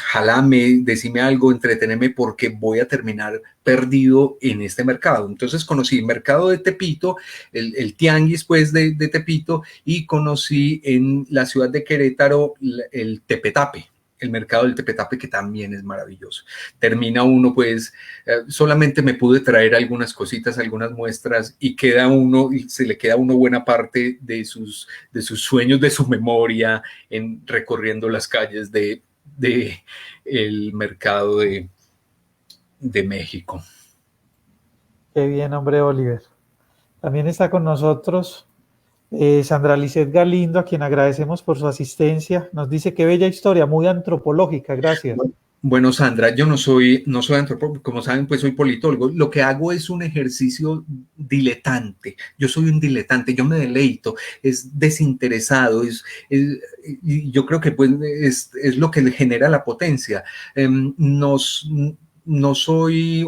jalame, decime algo, entreteneme, porque voy a terminar perdido en este mercado. Entonces conocí el mercado de Tepito, el tianguis pues de Tepito, y conocí en la ciudad de Querétaro el Tepetape, el mercado del Tepetape, que también es maravilloso. Termina uno, pues, solamente me pude traer algunas cositas, algunas muestras, y se le queda a uno buena parte de sus sueños, de su memoria, en recorriendo las calles de el mercado de México. Qué bien, hombre, Oliver. También está con nosotros Sandra Lisset Galindo, a quien agradecemos por su asistencia. Nos dice, qué bella historia, muy antropológica, gracias. Bueno, Sandra, yo no soy antropólogo, como saben, pues soy politólogo. Lo que hago es un ejercicio diletante. Yo soy un diletante, yo me deleito, es desinteresado, yo creo que pues es lo que le genera la potencia. No soy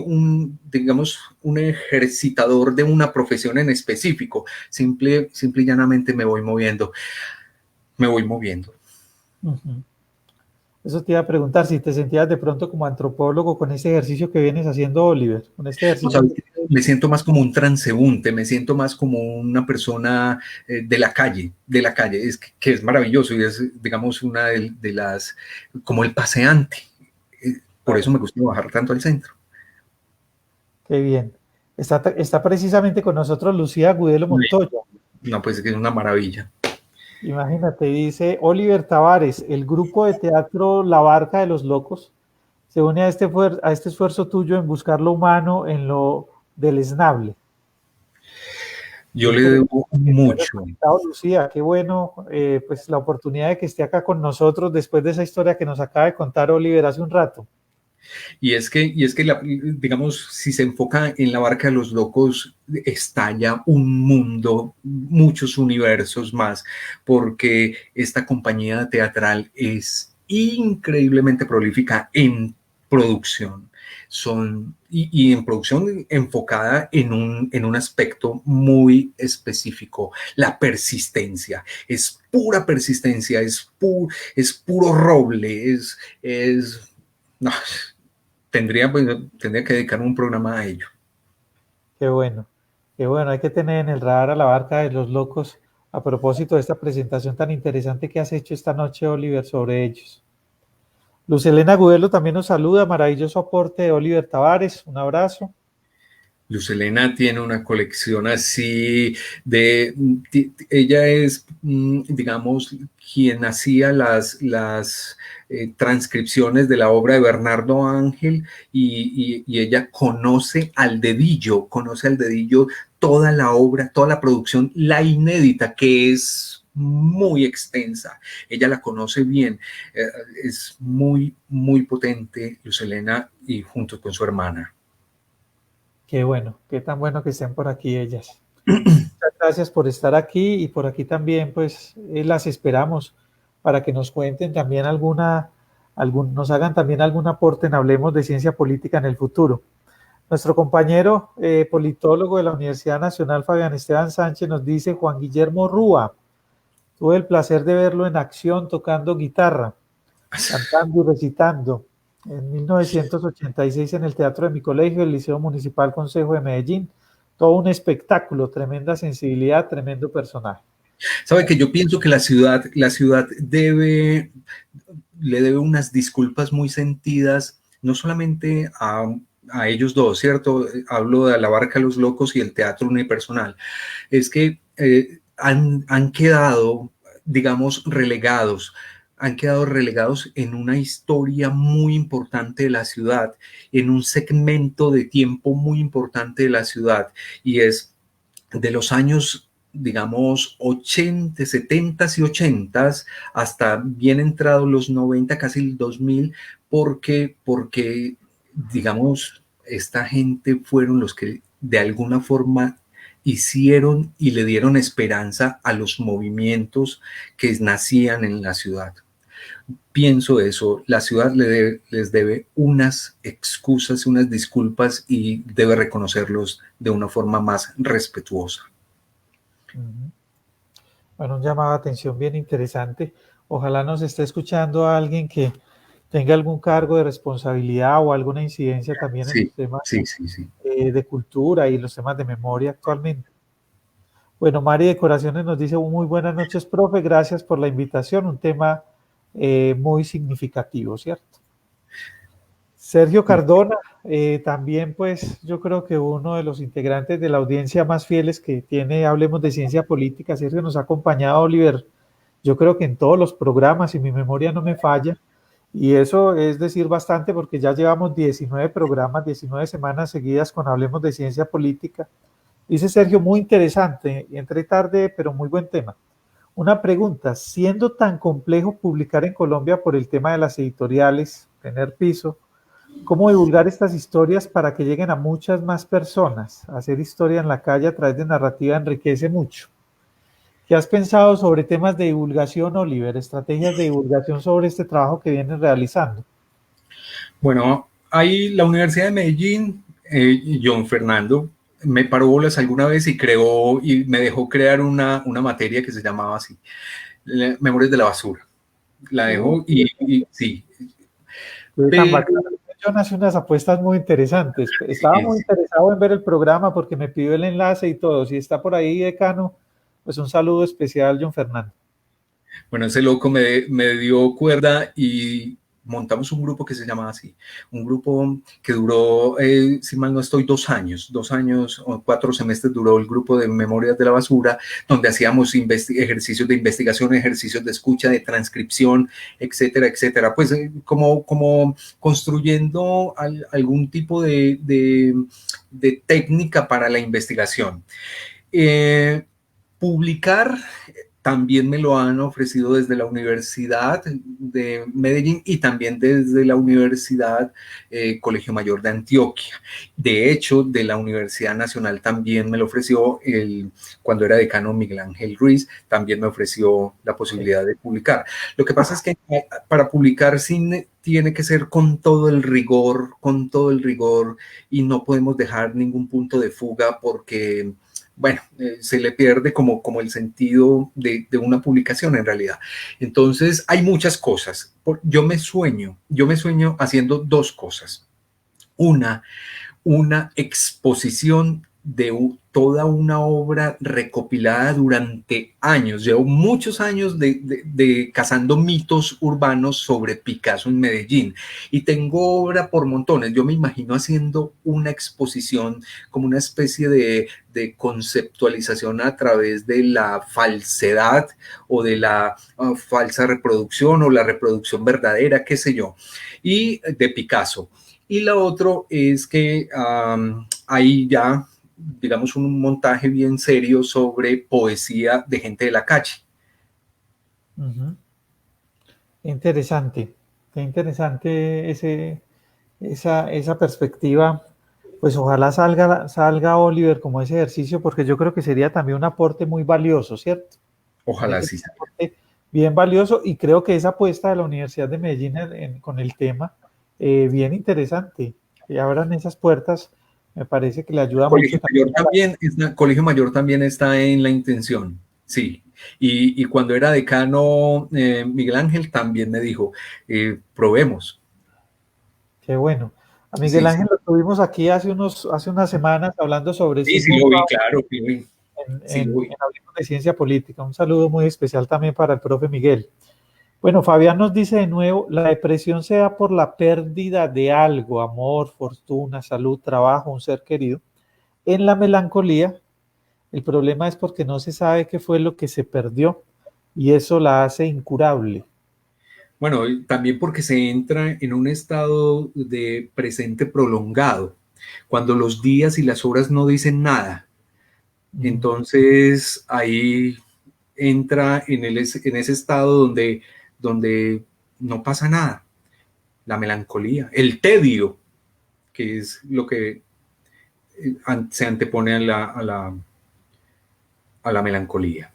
digamos, un ejercitador de una profesión en específico, simple y llanamente me voy moviendo. Uh-huh. Eso te iba a preguntar, si te sentías de pronto como antropólogo con este ejercicio que vienes haciendo, Oliver, con este ejercicio. Me siento más como un transeúnte, me siento más como una persona de la calle, que es maravilloso y es, digamos, una de las, como el paseante. Por eso me gusta bajar tanto al centro. Qué bien. Está precisamente con nosotros Lucía Gudelo Montoya. No, pues es que es una maravilla. Imagínate, dice Oliver Tavares, el grupo de teatro La Barca de los Locos se une a este esfuerzo tuyo en buscar lo humano en lo deleznable. Yo le debo mucho. Lucía, qué bueno, pues la oportunidad de que esté acá con nosotros después de esa historia que nos acaba de contar Oliver hace un rato. Y es que digamos, si se enfoca en La Barca de los Locos, estalla un mundo, muchos universos más, porque esta compañía teatral es increíblemente prolífica en producción. Y en producción enfocada en un aspecto muy específico, la persistencia. Es pura persistencia, es puro roble, no, tendría que dedicar un programa a ello. Qué bueno, hay que tener en el radar a La Barca de los Locos a propósito de esta presentación tan interesante que has hecho esta noche, Oliver, sobre ellos. Luz Elena Agudelo también nos saluda, maravilloso aporte de Oliver Tavares, un abrazo. Luz Elena tiene una colección así de, ella es, digamos, quien hacía las transcripciones de la obra de Bernardo Ángel y ella conoce al dedillo toda la obra, toda la producción, la inédita, que es muy extensa. Ella la conoce bien, es muy, muy potente Luz Elena y junto con su hermana. Qué bueno, qué tan bueno que estén por aquí ellas. Muchas gracias por estar aquí y por aquí también, pues las esperamos para que nos cuenten también nos hagan también algún aporte en Hablemos de Ciencia Política en el futuro. Nuestro compañero politólogo de la Universidad Nacional, Fabián Esteban Sánchez, nos dice: Juan Guillermo Rúa, tuve el placer de verlo en acción tocando guitarra, cantando y recitando. En 1986 en el teatro de mi colegio, el Liceo Municipal Consejo de Medellín. Todo un espectáculo, tremenda sensibilidad, tremendo personaje. Sabe que yo pienso que la ciudad le debe unas disculpas muy sentidas, no solamente a ellos dos, ¿cierto? Hablo de La Barca de los Locos y el Teatro Unipersonal. Es que han quedado, digamos, han quedado relegados en una historia muy importante de la ciudad, en un segmento de tiempo muy importante de la ciudad, y es de los años, digamos, 80, 70 y 80 hasta bien entrados los 90, casi el 2000, porque digamos, esta gente fueron los que de alguna forma hicieron y le dieron esperanza a los movimientos que nacían en la ciudad. Pienso eso, la ciudad les debe unas excusas, unas disculpas y debe reconocerlos de una forma más respetuosa. Bueno, un llamado de atención bien interesante. Ojalá nos esté escuchando a alguien que tenga algún cargo de responsabilidad o alguna incidencia también en los temas de cultura y los temas de memoria actualmente. Bueno, Mari Decoraciones nos dice: muy buenas noches, profe, gracias por la invitación, un tema muy significativo, ¿cierto? Sergio Cardona, también pues yo creo que uno de los integrantes de la audiencia más fieles que tiene Hablemos de Ciencia Política. Sergio nos ha acompañado, Oliver, yo creo que en todos los programas, y mi memoria no me falla, y eso es decir bastante porque ya llevamos 19 programas, 19 semanas seguidas con Hablemos de Ciencia Política. Dice Sergio: muy interesante, entré tarde, pero muy buen tema. Una pregunta: siendo tan complejo publicar en Colombia por el tema de las editoriales, tener piso, ¿cómo divulgar estas historias para que lleguen a muchas más personas? Hacer historia en la calle a través de narrativa enriquece mucho. ¿Qué has pensado sobre temas de divulgación, Oliver? Estrategias de divulgación sobre este trabajo que vienes realizando. Bueno, ahí la Universidad de Medellín, John Fernando, me paró bolas alguna vez y me dejó crear una materia que se llamaba así, Memorias de la Basura. La dejó y sí. Yo nací unas apuestas muy interesantes. Estaba muy interesado en ver el programa porque me pidió el enlace y todo. Si está por ahí, decano, pues un saludo especial, John Fernando. Bueno, ese loco me dio cuerda y montamos un grupo que se llamaba así, un grupo que duró, si mal no estoy, 2 años o 4 semestres duró el grupo de Memorias de la Basura, donde hacíamos ejercicios de investigación, ejercicios de escucha, de transcripción, etcétera, etcétera, pues como construyendo algún tipo de técnica para la investigación. Publicar también me lo han ofrecido desde la Universidad de Medellín y también desde la Universidad Colegio Mayor de Antioquia. De hecho, de la Universidad Nacional también me lo ofreció cuando era decano Miguel Ángel Ruiz, también me ofreció la posibilidad de publicar. Lo que pasa es que para publicar tiene que ser con todo el rigor y no podemos dejar ningún punto de fuga porque bueno, se le pierde como el sentido de una publicación en realidad. Entonces, hay muchas cosas. Yo me sueño haciendo 2 cosas. Una exposición de toda una obra recopilada durante años. Llevo muchos años de cazando mitos urbanos sobre Picasso en Medellín y tengo obra por montones. Yo me imagino haciendo una exposición como una especie de conceptualización a través de la falsedad o de la falsa reproducción o la reproducción verdadera, qué sé yo, y de Picasso. Y la otra es que ahí ya digamos, un montaje bien serio sobre poesía de gente de la calle. Interesante, qué interesante esa perspectiva. Pues ojalá salga Oliver como ese ejercicio, porque yo creo que sería también un aporte muy valioso, ¿cierto? Ojalá sí. Un aporte bien valioso, y creo que esa apuesta de la Universidad de Medellín con el tema, bien interesante, que abran esas puertas. Me parece que le ayuda mucho. Colegio Mayor también está en la intención, sí. Y cuando era decano, Miguel Ángel también me dijo, probemos. Qué bueno. A Miguel Ángel lo tuvimos aquí hace unas semanas hablando sobre sí, lo vi, claro, lo vi. En Hablemos de Ciencia Política. Un saludo muy especial también para el profe Miguel. Bueno, Fabián nos dice de nuevo, la depresión se da por la pérdida de algo, amor, fortuna, salud, trabajo, un ser querido. En la melancolía, el problema es porque no se sabe qué fue lo que se perdió y eso la hace incurable. Bueno, también porque se entra en un estado de presente prolongado, cuando los días y las horas no dicen nada. Entonces ahí entra en ese estado donde no pasa nada, la melancolía, el tedio, que es lo que se antepone a la melancolía.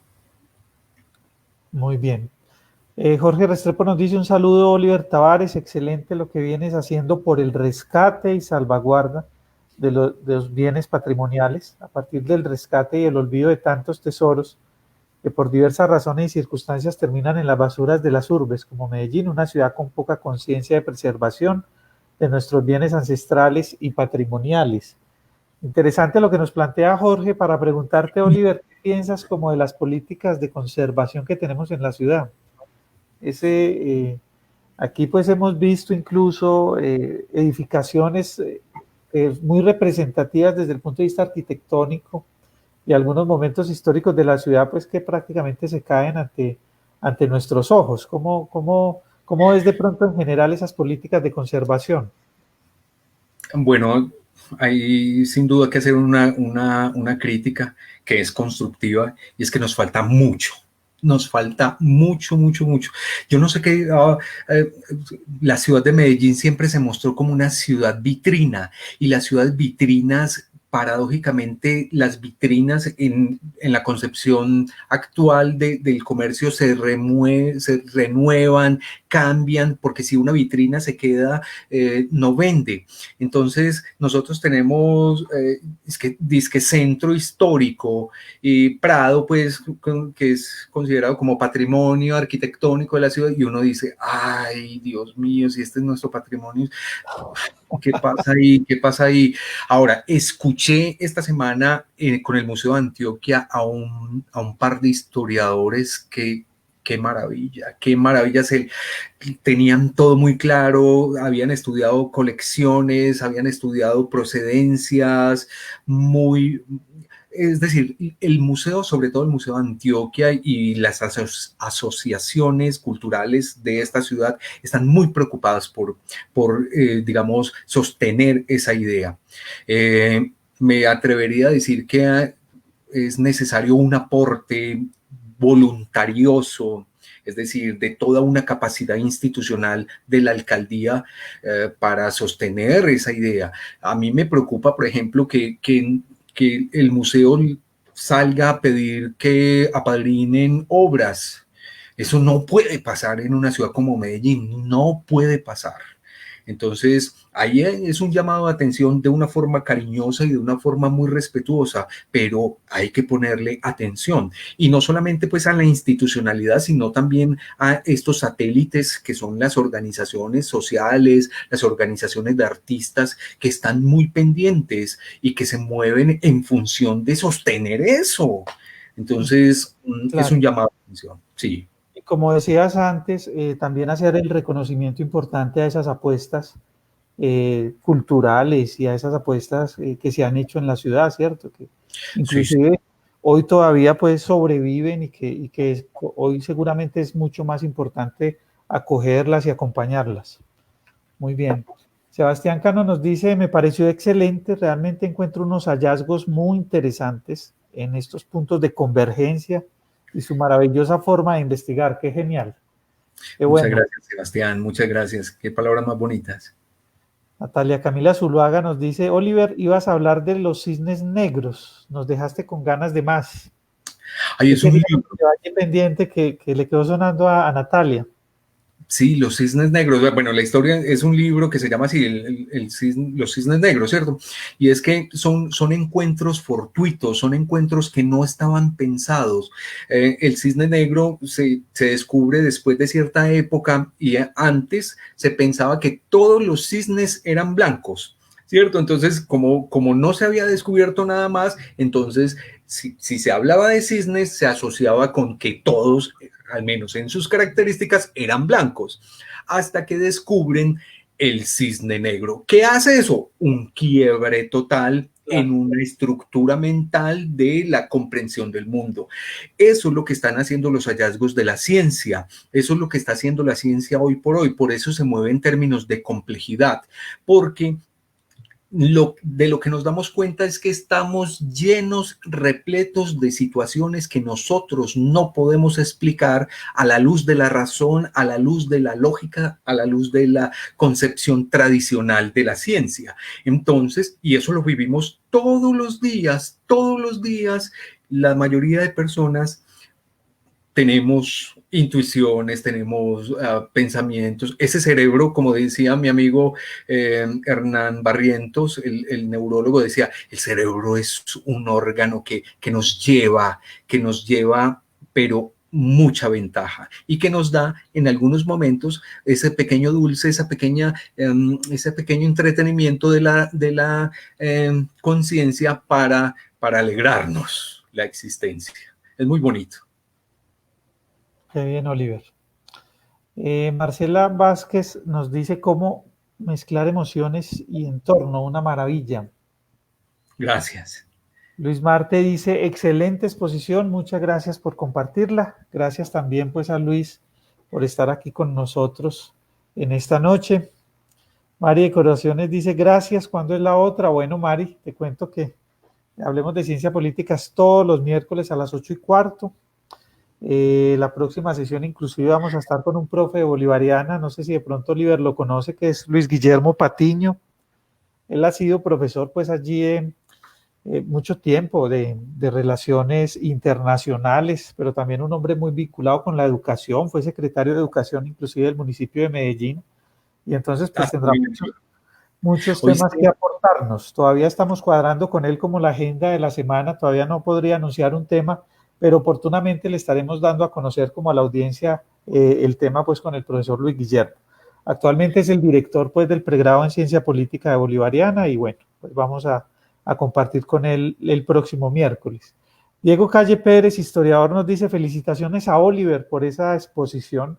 Muy bien. Jorge Restrepo nos dice un saludo, Oliver Tavares, excelente lo que vienes haciendo por el rescate y salvaguarda de los bienes patrimoniales, a partir del rescate y el olvido de tantos tesoros que por diversas razones y circunstancias terminan en las basuras de las urbes, como Medellín, una ciudad con poca conciencia de preservación de nuestros bienes ancestrales y patrimoniales. Interesante lo que nos plantea Jorge. Para preguntarte, Oliver, ¿qué piensas como de las políticas de conservación que tenemos en la ciudad? Aquí pues hemos visto incluso edificaciones muy representativas desde el punto de vista arquitectónico y algunos momentos históricos de la ciudad pues que prácticamente se caen ante nuestros ojos. ¿Cómo es de pronto en general esas políticas de conservación? Bueno, hay sin duda que hacer una crítica que es constructiva, y es que nos falta mucho. Nos falta mucho, mucho, mucho. Yo no sé qué, la ciudad de Medellín siempre se mostró como una ciudad vitrina, y las ciudades vitrinas, paradójicamente, las vitrinas en la concepción actual del comercio se renuevan, cambian, porque si una vitrina se queda, no vende. Entonces, nosotros tenemos, disque centro histórico y Prado, pues, que es considerado como patrimonio arquitectónico de la ciudad, y uno dice, ay, Dios mío, si este es nuestro patrimonio, ¿qué pasa ahí? ¿Qué pasa ahí? Ahora, escuché esta semana con el Museo de Antioquia a un par de historiadores que qué maravilla, tenían todo muy claro, habían estudiado colecciones, habían estudiado procedencias, es decir, el museo, sobre todo el Museo de Antioquia y las asociaciones culturales de esta ciudad están muy preocupadas por digamos, sostener esa idea. Me atrevería a decir que es necesario un aporte voluntarioso, es decir, de toda una capacidad institucional de la alcaldía para sostener esa idea. A mí me preocupa, por ejemplo, que el museo salga a pedir que apadrinen obras. Eso no puede pasar en una ciudad como Medellín, no puede pasar. Entonces, ahí es un llamado de atención de una forma cariñosa y de una forma muy respetuosa, pero hay que ponerle atención. Y no solamente pues a la institucionalidad, sino también a estos satélites que son las organizaciones sociales, las organizaciones de artistas que están muy pendientes y que se mueven en función de sostener eso. Entonces, es un Claro. llamado de atención, sí. Y como decías antes, también hacer el reconocimiento importante a esas apuestas culturales y a esas apuestas que se han hecho en la ciudad, ¿cierto? Que Sí, sí. inclusive hoy todavía pues sobreviven hoy seguramente es mucho más importante acogerlas y acompañarlas. Muy bien. Sebastián Cano nos dice, me pareció excelente, realmente encuentro unos hallazgos muy interesantes en estos puntos de convergencia y su maravillosa forma de investigar. Qué genial. Qué Muchas bueno. gracias, Sebastián. Muchas gracias. Qué palabras más bonitas. Natalia Camila Zuluaga nos dice, Oliver, ibas a hablar de los cisnes negros, nos dejaste con ganas de más. Ahí ¿Qué es un quería libro. que vaya pendiente que le quedó sonando a Natalia? Sí, Los Cisnes Negros. Bueno, la historia es un libro que se llama así, Los Cisnes Negros, ¿cierto? Y es que son encuentros fortuitos, son encuentros que no estaban pensados. El cisne negro se descubre después de cierta época y antes se pensaba que todos los cisnes eran blancos, ¿cierto? Entonces, como no se había descubierto nada más, entonces, si se hablaba de cisnes, se asociaba con que todos al menos en sus características, eran blancos, hasta que descubren el cisne negro. ¿Qué hace eso? Un quiebre total en una estructura mental de la comprensión del mundo. Eso es lo que están haciendo los hallazgos de la ciencia, eso es lo que está haciendo la ciencia hoy, por eso se mueve en términos de complejidad, porque de lo que nos damos cuenta es que estamos llenos, repletos de situaciones que nosotros no podemos explicar a la luz de la razón, a la luz de la lógica, a la luz de la concepción tradicional de la ciencia. Entonces, y eso lo vivimos todos los días, la mayoría de personas tenemos intuiciones, tenemos pensamientos. Ese cerebro, como decía mi amigo Hernán Barrientos, el neurólogo, decía, el cerebro es un órgano que nos lleva, pero mucha ventaja y que nos da en algunos momentos ese pequeño dulce, ese pequeño entretenimiento de la conciencia para alegrarnos la existencia. Es muy bonito. Qué bien, Oliver. Marcela Vázquez nos dice cómo mezclar emociones y entorno, una maravilla. Gracias. Luis Marte dice, excelente exposición, muchas gracias por compartirla. Gracias también pues a Luis por estar aquí con nosotros en esta noche. Mari de Corazones dice, gracias, ¿cuándo es la otra? Bueno, Mari, te cuento que hablemos de ciencia política todos los miércoles a las 8:15. La próxima sesión inclusive vamos a estar con un profe de bolivariana, no sé si de pronto Oliver lo conoce, que es Luis Guillermo Patiño. Él ha sido profesor pues allí mucho tiempo de relaciones internacionales, pero también un hombre muy vinculado con la educación, fue secretario de educación inclusive del municipio de Medellín, y entonces pues tendrá muchos temas que aportarnos. Todavía estamos cuadrando con él como la agenda de la semana, todavía no podría anunciar un tema, pero oportunamente le estaremos dando a conocer como a la audiencia el tema pues con el profesor Luis Guillermo. Actualmente es el director pues del pregrado en Ciencia Política de Bolivariana y bueno, pues vamos a compartir con él el próximo miércoles. Diego Calle Pérez, historiador, nos dice felicitaciones a Oliver por esa exposición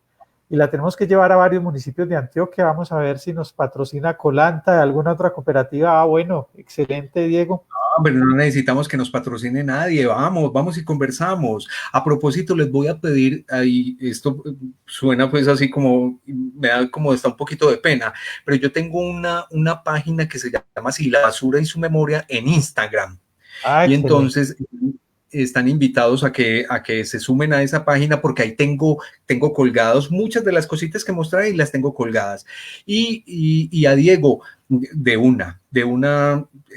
y la tenemos que llevar a varios municipios de Antioquia. Vamos a ver si nos patrocina Colanta, alguna otra cooperativa. Ah, bueno, excelente, Diego. Pero no necesitamos que nos patrocine nadie, vamos y conversamos. A propósito, les voy a pedir, ahí esto suena pues así como, me da como está un poquito de pena, pero yo tengo una página que se llama así, La Basura y su Memoria, en Instagram. Ah, y excelente. Entonces están invitados a que se sumen a esa página porque ahí tengo colgados muchas de las cositas que mostré y las tengo colgadas. Y a Diego, de una,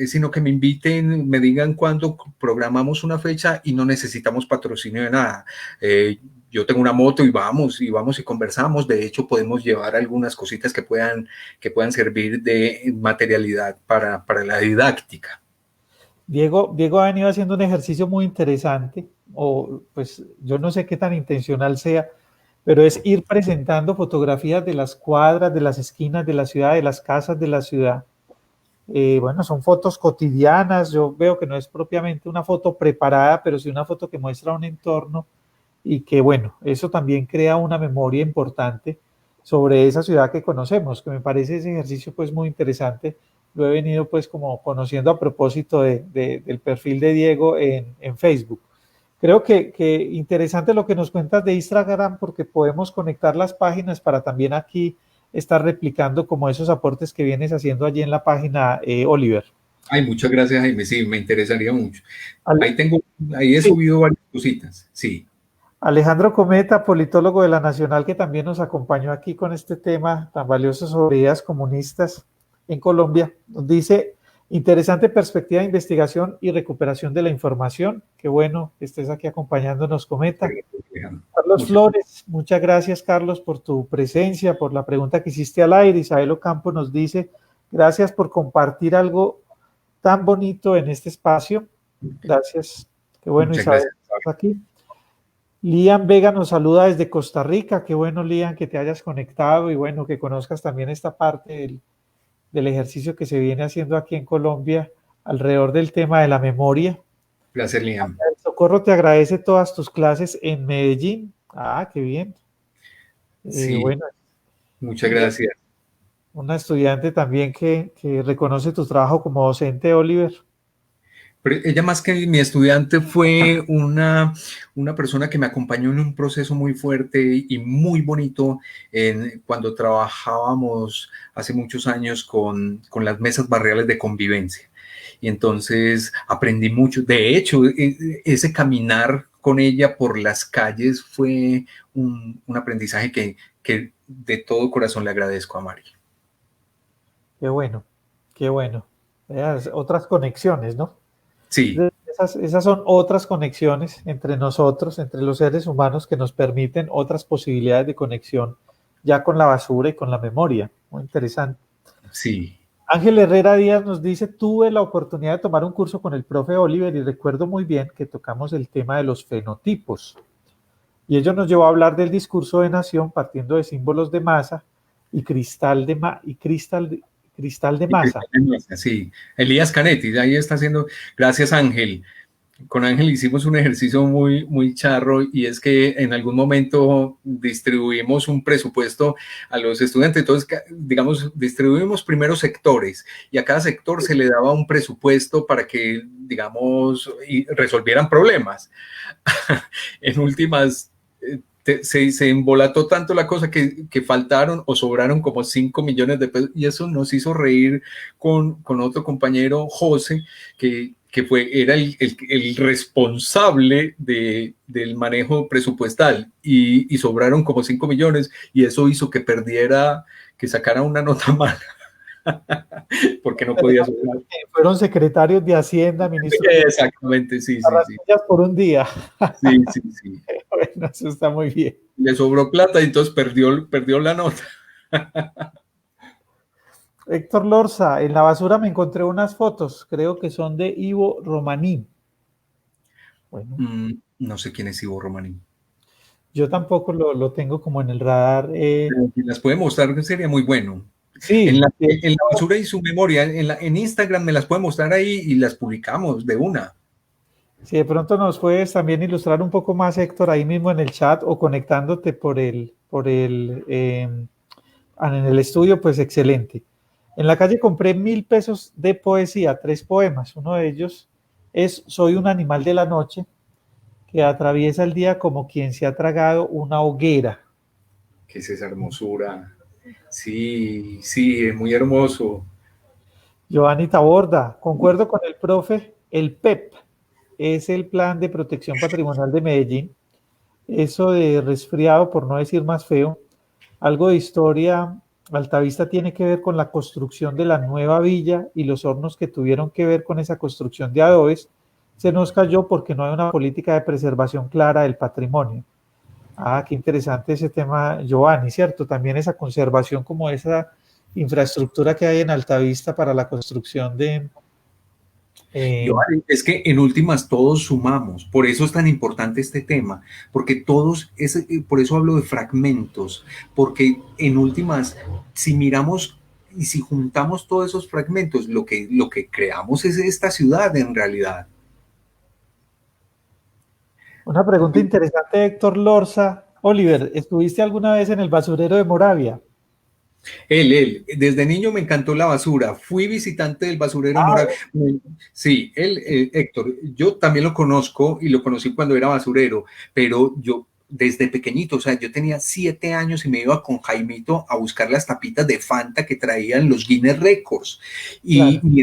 sino que me inviten, me digan cuándo programamos una fecha y no necesitamos patrocinio de nada. yo tengo una moto y vamos y conversamos. De hecho, podemos llevar algunas cositas que puedan servir de materialidad para la didáctica. Diego ha venido haciendo un ejercicio muy interesante, o pues yo no sé qué tan intencional sea, pero es ir presentando fotografías de las cuadras, de las esquinas de la ciudad, de las casas de la ciudad. Bueno, son fotos cotidianas, yo veo que no es propiamente una foto preparada, pero sí una foto que muestra un entorno y que bueno, eso también crea una memoria importante sobre esa ciudad que conocemos, que me parece ese ejercicio pues muy interesante. Lo he venido pues como conociendo a propósito del perfil de Diego en Facebook. Creo que interesante lo que nos cuentas de Instagram porque podemos conectar las páginas para también aquí estar replicando como esos aportes que vienes haciendo allí en la página, Oliver. Ay, muchas gracias, Jaime. Sí, me interesaría mucho. Ahí he Sí. subido varias cositas. Sí. Alejandro Cometa, politólogo de la Nacional, que también nos acompañó aquí con este tema tan valioso sobre ideas comunistas en Colombia, nos dice, interesante perspectiva de investigación y recuperación de la información. Qué bueno que estés aquí acompañándonos, Cometa. Carlos Flores, muchas gracias, Carlos, por tu presencia, por la pregunta que hiciste al aire. Isabel Ocampo nos dice, gracias por compartir algo tan bonito en este espacio. Gracias. Qué bueno, Muchas Isabel, gracias. estás aquí. Lian Vega nos saluda desde Costa Rica. Qué bueno, Lian, que te hayas conectado y bueno, que conozcas también esta parte del ejercicio que se viene haciendo aquí en Colombia alrededor del tema de la memoria. Placer, Liam. Socorro te agradece todas tus clases en Medellín. Ah, qué bien. Sí, bueno, muchas gracias. Una estudiante también que reconoce tu trabajo como docente, Oliver. Pero ella más que mi estudiante fue una persona que me acompañó en un proceso muy fuerte y muy bonito cuando trabajábamos hace muchos años con las mesas barriales de convivencia. Y entonces aprendí mucho. De hecho, ese caminar con ella por las calles fue un aprendizaje que de todo corazón le agradezco a Mari. Qué bueno, qué bueno. Otras conexiones, ¿no? Sí. Esas son otras conexiones entre nosotros, entre los seres humanos que nos permiten otras posibilidades de conexión ya con la basura y con la memoria. Muy interesante. Sí. Ángel Herrera Díaz nos dice, tuve la oportunidad de tomar un curso con el profe Oliver y recuerdo muy bien que tocamos el tema de los fenotipos. Y ello nos llevó a hablar del discurso de nación partiendo de símbolos de masa y cristal de masa. Sí, Elías Canetti, ahí está haciendo, gracias Ángel. Con Ángel hicimos un ejercicio muy, muy charro y es que en algún momento distribuimos un presupuesto a los estudiantes. Entonces, digamos, distribuimos primero sectores y a cada sector se le daba un presupuesto para que, digamos, resolvieran problemas. En últimas, se embolató tanto la cosa que faltaron o sobraron como 5 millones de pesos y eso nos hizo reír con otro compañero, José, que era el responsable del manejo presupuestal y sobraron como 5 millones y eso hizo que sacara una nota mala. Porque no podía sobrar. Fueron secretarios de Hacienda, ministros. Exactamente, sí. Por un día. Sí. Bueno, eso está muy bien. Le sobró plata y entonces perdió la nota. Héctor Lorza, en la basura me encontré unas fotos, creo que son de Ivo Romaní. Bueno. No sé quién es Ivo Romaní. Yo tampoco lo tengo como en el radar. Si las puede mostrar, sería muy bueno. Sí. En la basura y su memoria, en Instagram me las puede mostrar ahí y las publicamos de una. Si de pronto nos puedes también ilustrar un poco más, Héctor, ahí mismo en el chat o conectándote en el estudio, pues excelente. En la calle compré 1,000 pesos de poesía, 3 poemas. Uno de ellos es Soy un animal de la noche que atraviesa el día como quien se ha tragado una hoguera. ¿Qué es esa hermosura? Sí, es muy hermoso. Giovanni Taborda, concuerdo con el profe, el PEP es el Plan de Protección Patrimonial de Medellín. Eso de resfriado, por no decir más feo, algo de historia. Altavista tiene que ver con la construcción de la nueva villa y los hornos que tuvieron que ver con esa construcción de adobes. Se nos cayó porque no hay una política de preservación clara del patrimonio. Ah, qué interesante ese tema, Giovanni, ¿cierto? También esa conservación como esa infraestructura que hay en Altavista para la construcción de... Es que en últimas todos sumamos, por eso es tan importante este tema, porque todos, por eso hablo de fragmentos, porque en últimas, si miramos y si juntamos todos esos fragmentos, lo que creamos es esta ciudad en realidad. Una pregunta interesante de Héctor Lorza. Oliver, ¿estuviste alguna vez en el basurero de Moravia? Desde niño me encantó la basura. Fui visitante del basurero Moravia. Sí, Héctor, yo también lo conozco y lo conocí cuando era basurero, pero yo desde pequeñito, o sea, yo tenía 7 años y me iba con Jaimito a buscar las tapitas de Fanta que traían los Guinness Records. Y Claro. mi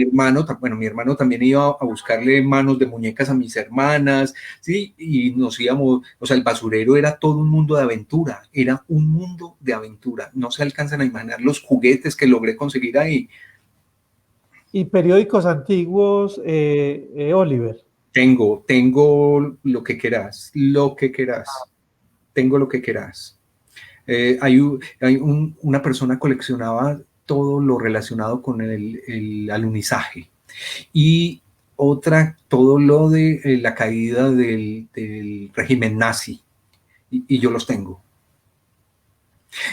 hermano también iba a buscarle manos de muñecas a mis hermanas, ¿sí? Y nos íbamos, o sea, el basurero era todo un mundo de aventura, era un mundo de aventura. No se alcanzan a imaginar los juguetes que logré conseguir ahí. ¿Y periódicos antiguos, Oliver? Tengo lo que quieras, tengo lo que quieras. Una persona coleccionaba todo lo relacionado con el alunizaje y otra todo lo de la caída del régimen nazi y yo los tengo.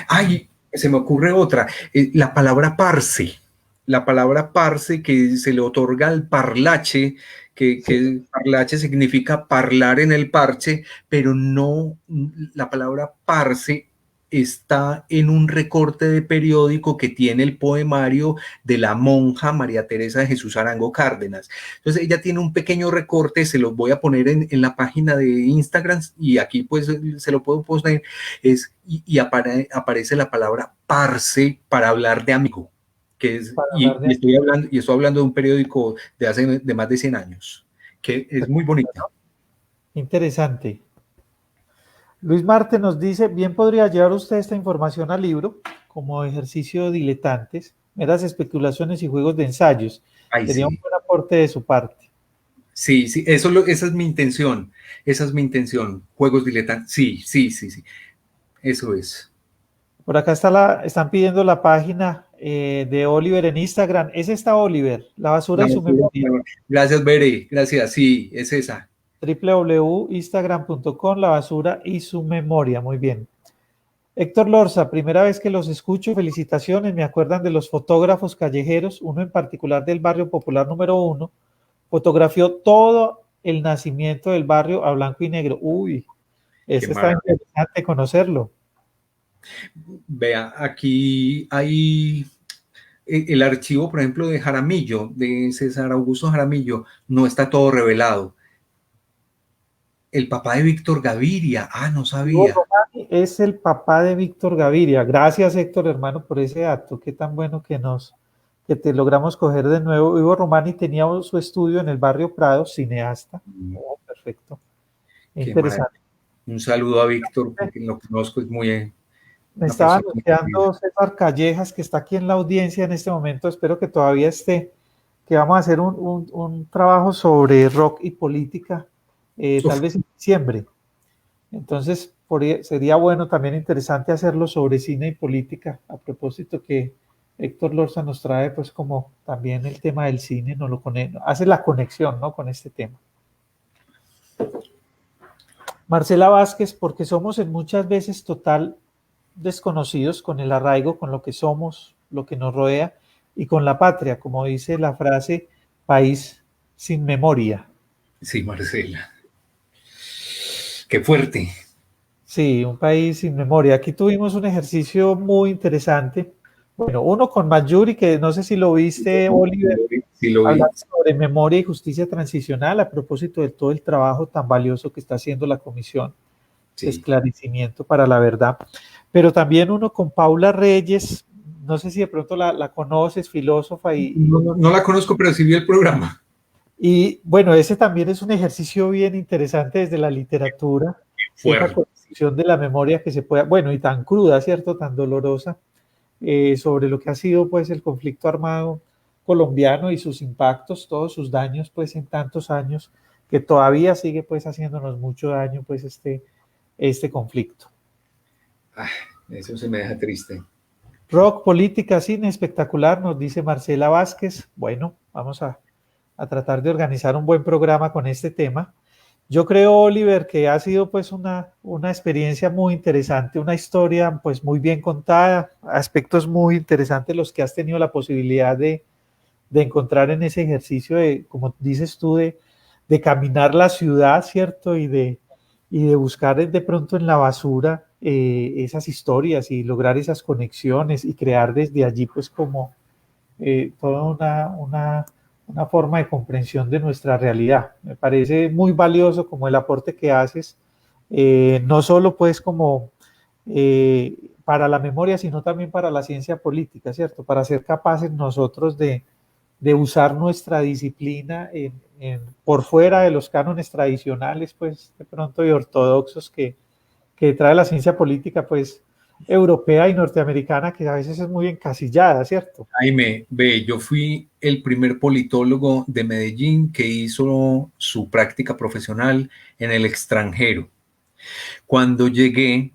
Ay, se me ocurre otra, la palabra parce que se le otorga al parlache, que parlache significa parlar en el parche, pero no, la palabra parce está en un recorte de periódico que tiene el poemario de la monja María Teresa de Jesús Arango Cárdenas. Entonces ella tiene un pequeño recorte, se los voy a poner en la página de Instagram y aquí pues se lo puedo poner, aparece la palabra parce para hablar de amigo, que es, y estoy hablando de un periódico de hace de más de 100 años, que es muy bonita. Interesante. Luis Marte nos dice, bien podría llevar usted esta información al libro como ejercicio de diletantes, meras especulaciones y juegos de ensayos. Ay, Sería un sí. buen aporte de su parte. Sí, sí, esa es mi intención, juegos diletantes, sí, eso es. Por acá están pidiendo la página de Oliver en Instagram. Es esta Oliver, La basura y su memoria. Gracias, Bere, gracias, sí, es esa. www.instagram.com, La basura y su memoria. Muy bien. Héctor Lorza, primera vez que los escucho, felicitaciones, me acuerdan de los fotógrafos callejeros, uno en particular del barrio popular número 1, fotografió todo el nacimiento del barrio a blanco y negro. Uy, este está interesante conocerlo. Vea, aquí hay el archivo, por ejemplo, de Jaramillo, de César Augusto Jaramillo, no está todo revelado. El papá de Víctor Gaviria, no sabía. Es el papá de Víctor Gaviria. Gracias, Héctor, hermano, por ese dato. Qué tan bueno que te logramos coger de nuevo. Ivo Romani tenía su estudio en el barrio Prado, cineasta. Oh, perfecto. Interesante. Un saludo a Víctor, porque lo conozco, es muy... Me estaba anunciando César Callejas, que está aquí en la audiencia en este momento, espero que todavía esté, que vamos a hacer un trabajo sobre rock y política, tal vez en diciembre. Entonces, sería bueno, también interesante hacerlo sobre cine y política, a propósito que Héctor Lorza nos trae, pues, como también el tema del cine, hace la conexión, ¿no?, con este tema. Marcela Vázquez, porque somos en muchas veces total desconocidos con el arraigo, con lo que somos, lo que nos rodea y con la patria, como dice la frase, país sin memoria. Sí, Marcela. Qué fuerte. Sí, un país sin memoria. Aquí tuvimos un ejercicio muy interesante. Bueno, uno con Mayuri, que no sé si lo viste, Oliver, sí lo vi. Hablando sobre memoria y justicia transicional a propósito de todo el trabajo tan valioso que está haciendo la Comisión de Esclarecimiento para la Verdad. Pero también uno con Paula Reyes, no sé si de pronto la conoces, filósofa. No la conozco, pero sí vi el programa. Y bueno, ese también es un ejercicio bien interesante desde la literatura, esa construcción de la memoria que se pueda, bueno, y tan cruda, ¿cierto?, tan dolorosa, sobre lo que ha sido pues el conflicto armado colombiano y sus impactos, todos sus daños pues en tantos años, que todavía sigue pues haciéndonos mucho daño pues este conflicto. Ah, eso se me deja triste. Rock, política, cine, espectacular, nos dice Marcela Vázquez. Bueno, vamos a tratar de organizar un buen programa con este tema. Yo creo, Oliver, que ha sido pues una experiencia muy interesante, una historia pues muy bien contada, aspectos muy interesantes los que has tenido la posibilidad de encontrar en ese ejercicio de, como dices tú, de caminar la ciudad, ¿cierto? Y de buscar de pronto en la basura esas historias y lograr esas conexiones y crear desde allí pues como toda una forma de comprensión de nuestra realidad. Me parece muy valioso como el aporte que haces, no solo pues como para la memoria, sino también para la ciencia política, ¿cierto? Para ser capaces nosotros de usar nuestra disciplina por fuera de los cánones tradicionales, pues de pronto y ortodoxos que trae la ciencia política, pues europea y norteamericana, que a veces es muy encasillada, ¿cierto? Jaime, ve, yo fui el primer politólogo de Medellín que hizo su práctica profesional en el extranjero. Cuando llegué,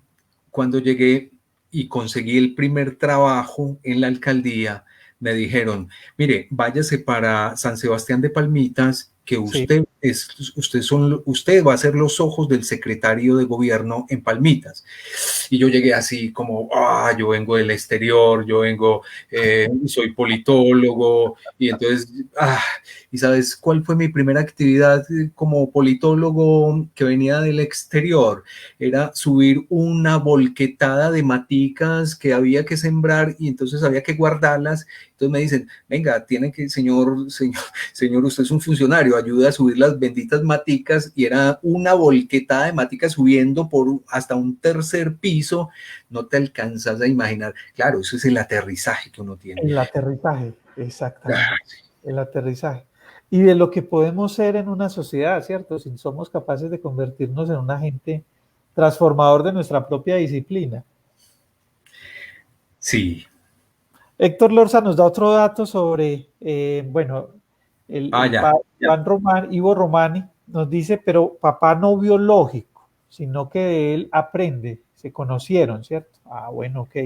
cuando llegué y conseguí el primer trabajo en la alcaldía, me dijeron, mire, váyase para San Sebastián de Palmitas, que Sí. usted va a ser los ojos del secretario de gobierno en Palmitas. Y yo llegué así como, yo vengo del exterior, soy politólogo, y entonces, ¿y sabes cuál fue mi primera actividad como politólogo que venía del exterior? Era subir una volquetada de maticas que había que sembrar y entonces había que guardarlas. Entonces me dicen, venga, tiene que, señor, usted es un funcionario, ayude a subir las benditas maticas, y era una volquetada de maticas subiendo hasta un tercer piso. No te alcanzas a imaginar. Claro, eso es el aterrizaje que uno tiene. El aterrizaje, exactamente, el aterrizaje. Y de lo que podemos ser en una sociedad, ¿cierto? Si somos capaces de convertirnos en un agente transformador de nuestra propia disciplina. Sí. Héctor Lorza nos da otro dato sobre, bueno, el Ya, padre ya. Ivo Romani nos dice, pero papá no biológico, sino que de él aprende, se conocieron, ¿cierto? Bueno, ok.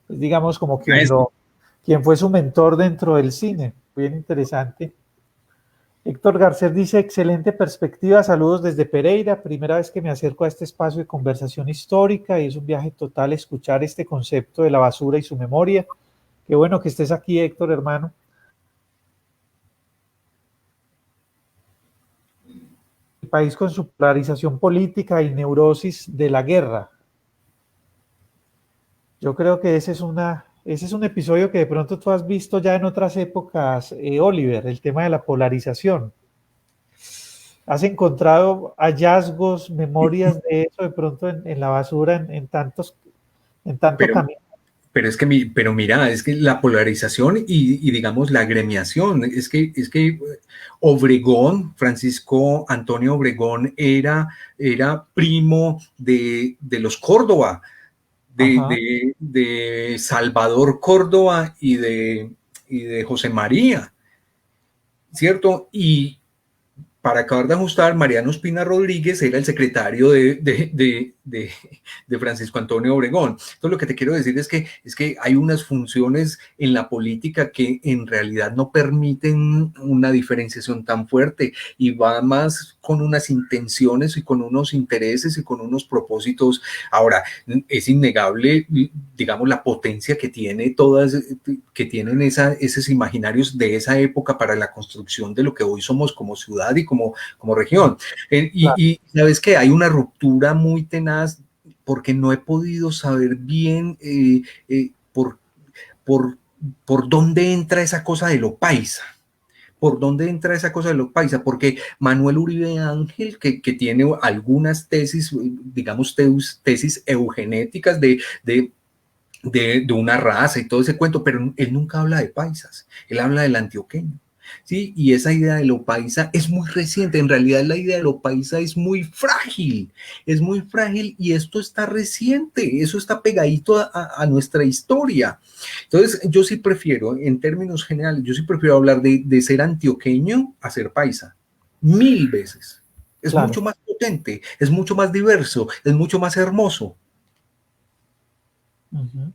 Pues digamos como quien fue su mentor dentro del cine, bien interesante. Héctor Garcés dice, excelente perspectiva, saludos desde Pereira, primera vez que me acerco a este espacio de conversación histórica y es un viaje total escuchar este concepto de la basura y su memoria. Qué bueno que estés aquí, Héctor, hermano. El país con su polarización política y neurosis de la guerra. Yo creo que ese es un episodio que de pronto tú has visto ya en otras épocas, Oliver, el tema de la polarización. ¿Has encontrado hallazgos, memorias de eso de pronto en la basura, en tanto Pero, camino? pero mira, es que la polarización y digamos la agremiación, es que Obregón, Francisco Antonio Obregón era primo de los Córdoba, Ajá. de Salvador Córdoba y de José María, ¿cierto? Y para acabar de ajustar, Mariano Espina Rodríguez era el secretario de Francisco Antonio Obregón. Entonces, lo que te quiero decir es que hay unas funciones en la política que en realidad no permiten una diferenciación tan fuerte y va más con unas intenciones y con unos intereses y con unos propósitos. Ahora, es innegable, digamos, la potencia que tienen esos imaginarios de esa época para la construcción de lo que hoy somos como ciudad y como región. Claro. Y sabes que hay una ruptura muy tenaz porque no he podido saber bien por, por dónde entra esa cosa de lo paisa. ¿Por dónde entra esa cosa de lo paisa? Porque Manuel Uribe Ángel, que tiene algunas tesis, digamos, tesis eugenéticas de una raza y todo ese cuento, pero él nunca habla de paisas, él habla del antioqueño. ¿Sí? Y esa idea de lo paisa es muy reciente, en realidad la idea de lo paisa es muy frágil y esto está reciente, eso está pegadito a nuestra historia. Entonces yo sí prefiero, en términos generales, yo sí prefiero hablar de ser antioqueño a ser paisa, 1000 veces. Es Claro. mucho más potente, es mucho más diverso, es mucho más hermoso. Ujú.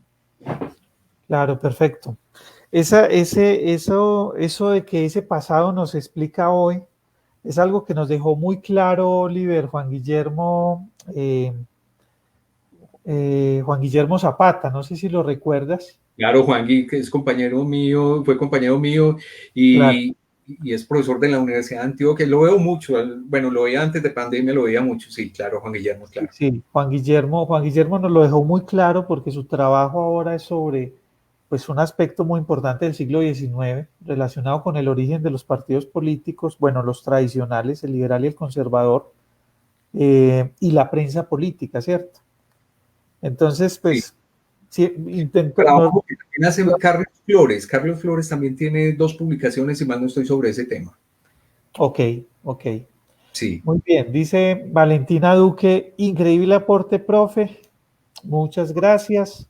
Claro, perfecto. Eso de que ese pasado nos explica hoy es algo que nos dejó muy claro Oliver, Juan Guillermo Zapata, no sé si lo recuerdas. Claro, Juan Gui, que es compañero mío, fue compañero mío Claro, y es profesor de la Universidad de Antioquia. Lo veo mucho, bueno, lo veía antes de pandemia, lo veía mucho, sí, claro, Juan Guillermo, sí, claro. sí, Juan Guillermo nos lo dejó muy claro porque su trabajo ahora es sobre pues, un aspecto muy importante del siglo XIX relacionado con el origen de los partidos políticos, bueno, los tradicionales, el liberal y el conservador, y la prensa política, ¿cierto? Entonces, Sí. pues, sí, Trabajo que también hace Carlos Flores. Carlos Flores también tiene 2 publicaciones, y más no estoy sobre ese tema. ok, ok. Sí, Muy bien, dice Valentina Duque, increíble aporte, profe. Muchas gracias.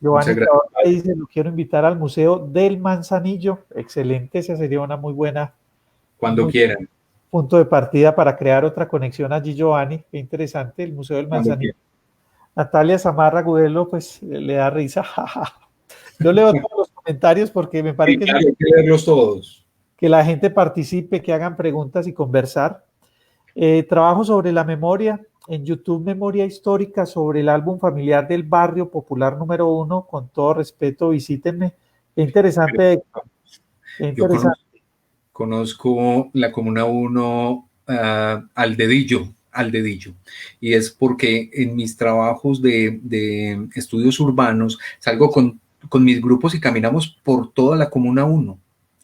muchas Giovanni gracias. Cabrera dice, lo quiero invitar al Museo del Manzanillo. Excelente, esa sería una un Cuando muy buen quieran, punto de partida para crear otra conexión allí, Giovanni. Qué interesante, el Museo del cuando Manzanillo. quieran. Natalia Zamarra Gudelo, pues le da risa. Yo leo todos los comentarios porque me parece Sí, que es claro, hay que verlos todos. que la gente participe, que hagan preguntas y conversar. Trabajo sobre la memoria. En YouTube, Memoria Histórica sobre el álbum familiar del barrio popular número 1. Con todo respeto, visítenme. Qué interesante, Héctor. Qué Yo interesante. conozco la Comuna 1 al dedillo, y es porque en mis trabajos de estudios urbanos salgo con mis grupos y caminamos por toda la Comuna 1.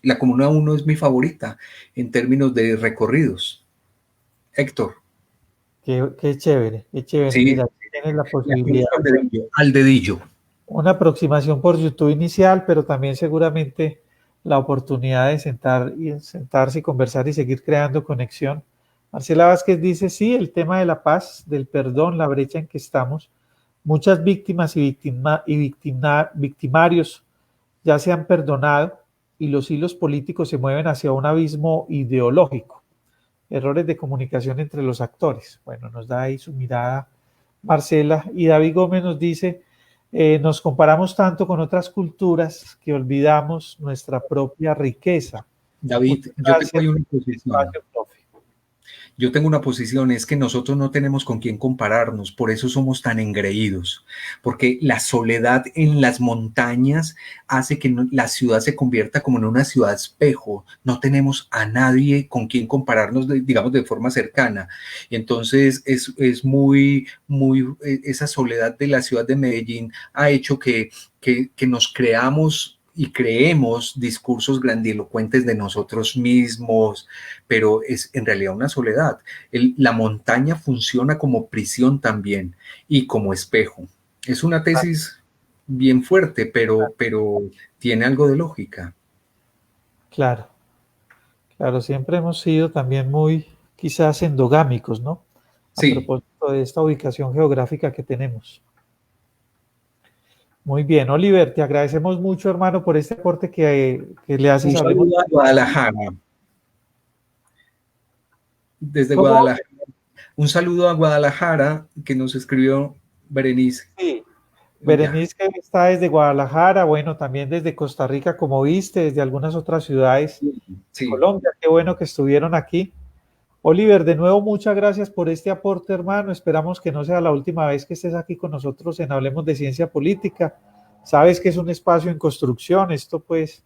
La Comuna 1 es mi favorita en términos de recorridos. Héctor, Qué chévere, qué chévere. sí, Mira, tienes la la posibilidad. conozco al dedillo. Una aproximación por YouTube inicial, pero también seguramente la oportunidad de sentarse y conversar y seguir creando conexión. Marcela Vázquez dice, sí, el tema de la paz, del perdón, la brecha en que estamos, muchas víctimas victimarios ya se han perdonado y los hilos políticos se mueven hacia un abismo ideológico. Errores de comunicación entre los actores. Bueno, nos da ahí su mirada Marcela. Y David Gómez nos dice, nos comparamos tanto con otras culturas que olvidamos nuestra propia riqueza. David, Muchas yo tengo gracias ahí una por este posición. espacio, profe. Yo tengo una posición, es que nosotros no tenemos con quién compararnos, por eso somos tan engreídos, porque la soledad en las montañas hace que la ciudad se convierta como en una ciudad espejo, no tenemos a nadie con quien compararnos, digamos, de forma cercana. Y entonces es esa soledad de la ciudad de Medellín ha hecho que nos creamos y creemos discursos grandilocuentes de nosotros mismos, pero es en realidad una soledad. La montaña funciona como prisión también y como espejo. Es una tesis bien fuerte, pero tiene algo de lógica. Claro, claro, siempre hemos sido también muy quizás endogámicos, ¿no? A Sí, propósito de esta ubicación geográfica que tenemos. Muy bien, Oliver, te agradecemos mucho, hermano, por este aporte que le un haces. Hablemos. saludo a Guadalajara, desde ¿Cómo? Guadalajara. Un saludo a Guadalajara que nos escribió Berenice. Sí, Ya, Berenice que está desde Guadalajara, bueno, también desde Costa Rica, como viste, desde algunas otras ciudades de sí, Colombia. Qué bueno que estuvieron aquí. Oliver, de nuevo, muchas gracias por este aporte, hermano. Esperamos que no sea la última vez que estés aquí con nosotros en Hablemos de Ciencia Política. Sabes que es un espacio en construcción. Esto, pues,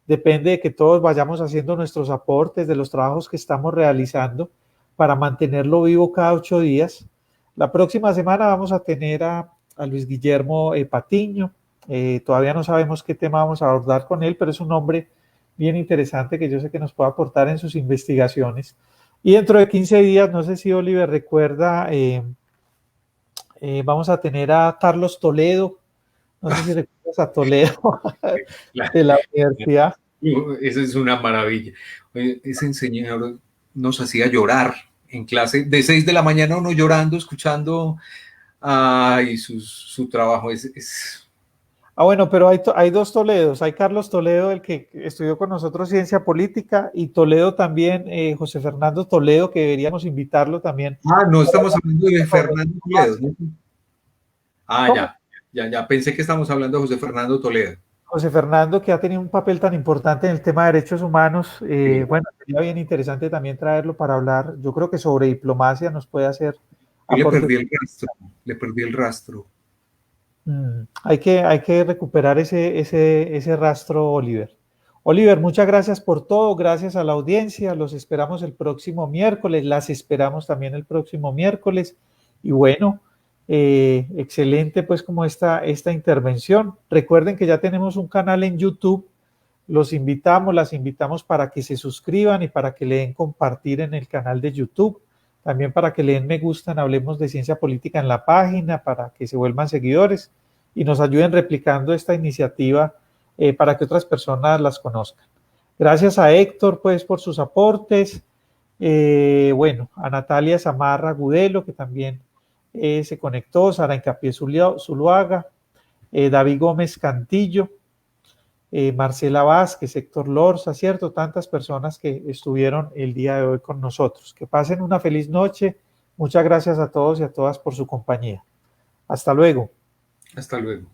depende de que todos vayamos haciendo nuestros aportes de los trabajos que estamos realizando para mantenerlo vivo cada 8 días. La próxima semana vamos a tener a Luis Guillermo Patiño. Todavía no sabemos qué tema vamos a abordar con él, pero es un hombre bien interesante que yo sé que nos puede aportar en sus investigaciones. Y dentro de 15 días, no sé si Oliver recuerda, vamos a tener a Carlos Toledo. No sé si recuerdas a Toledo la, de la universidad. eso es una maravilla. Ese señor nos hacía llorar en clase, de 6 de la mañana uno llorando, escuchando su trabajo. Bueno, pero hay dos Toledos. Hay Carlos Toledo, el que estudió con nosotros ciencia política, y Toledo también, José Fernando Toledo, que deberíamos invitarlo también. No estamos hablando de Fernando Toledo, ¿no? ¿Cómo? Ya. Ya pensé que estamos hablando de José Fernando Toledo. José Fernando, que ha tenido un papel tan importante en el tema de derechos humanos, Sí. bueno, sería bien interesante también traerlo para hablar, yo creo que sobre diplomacia nos puede hacer Yo le aportes. perdí el rastro, le perdí el rastro. Hay que recuperar ese rastro, Oliver. Oliver, muchas gracias por todo, gracias a la audiencia, los esperamos el próximo miércoles, las esperamos también el próximo miércoles, y bueno, excelente pues como esta intervención. Recuerden que ya tenemos un canal en YouTube, las invitamos para que se suscriban y para que le den compartir en el canal de YouTube, también para que le den me gusta en Hablemos de Ciencia Política en la página, para que se vuelvan seguidores y nos ayuden replicando esta iniciativa para que otras personas las conozcan. Gracias a Héctor pues por sus aportes, bueno, a Natalia Zamarra Gudelo que también se conectó, Sara Incapié Zuluaga, David Gómez Cantillo, Marcela Vázquez, Héctor Lorza, ¿cierto? Tantas personas que estuvieron el día de hoy con nosotros. Que pasen una feliz noche. Muchas gracias a todos y a todas por su compañía. Hasta luego. Hasta luego.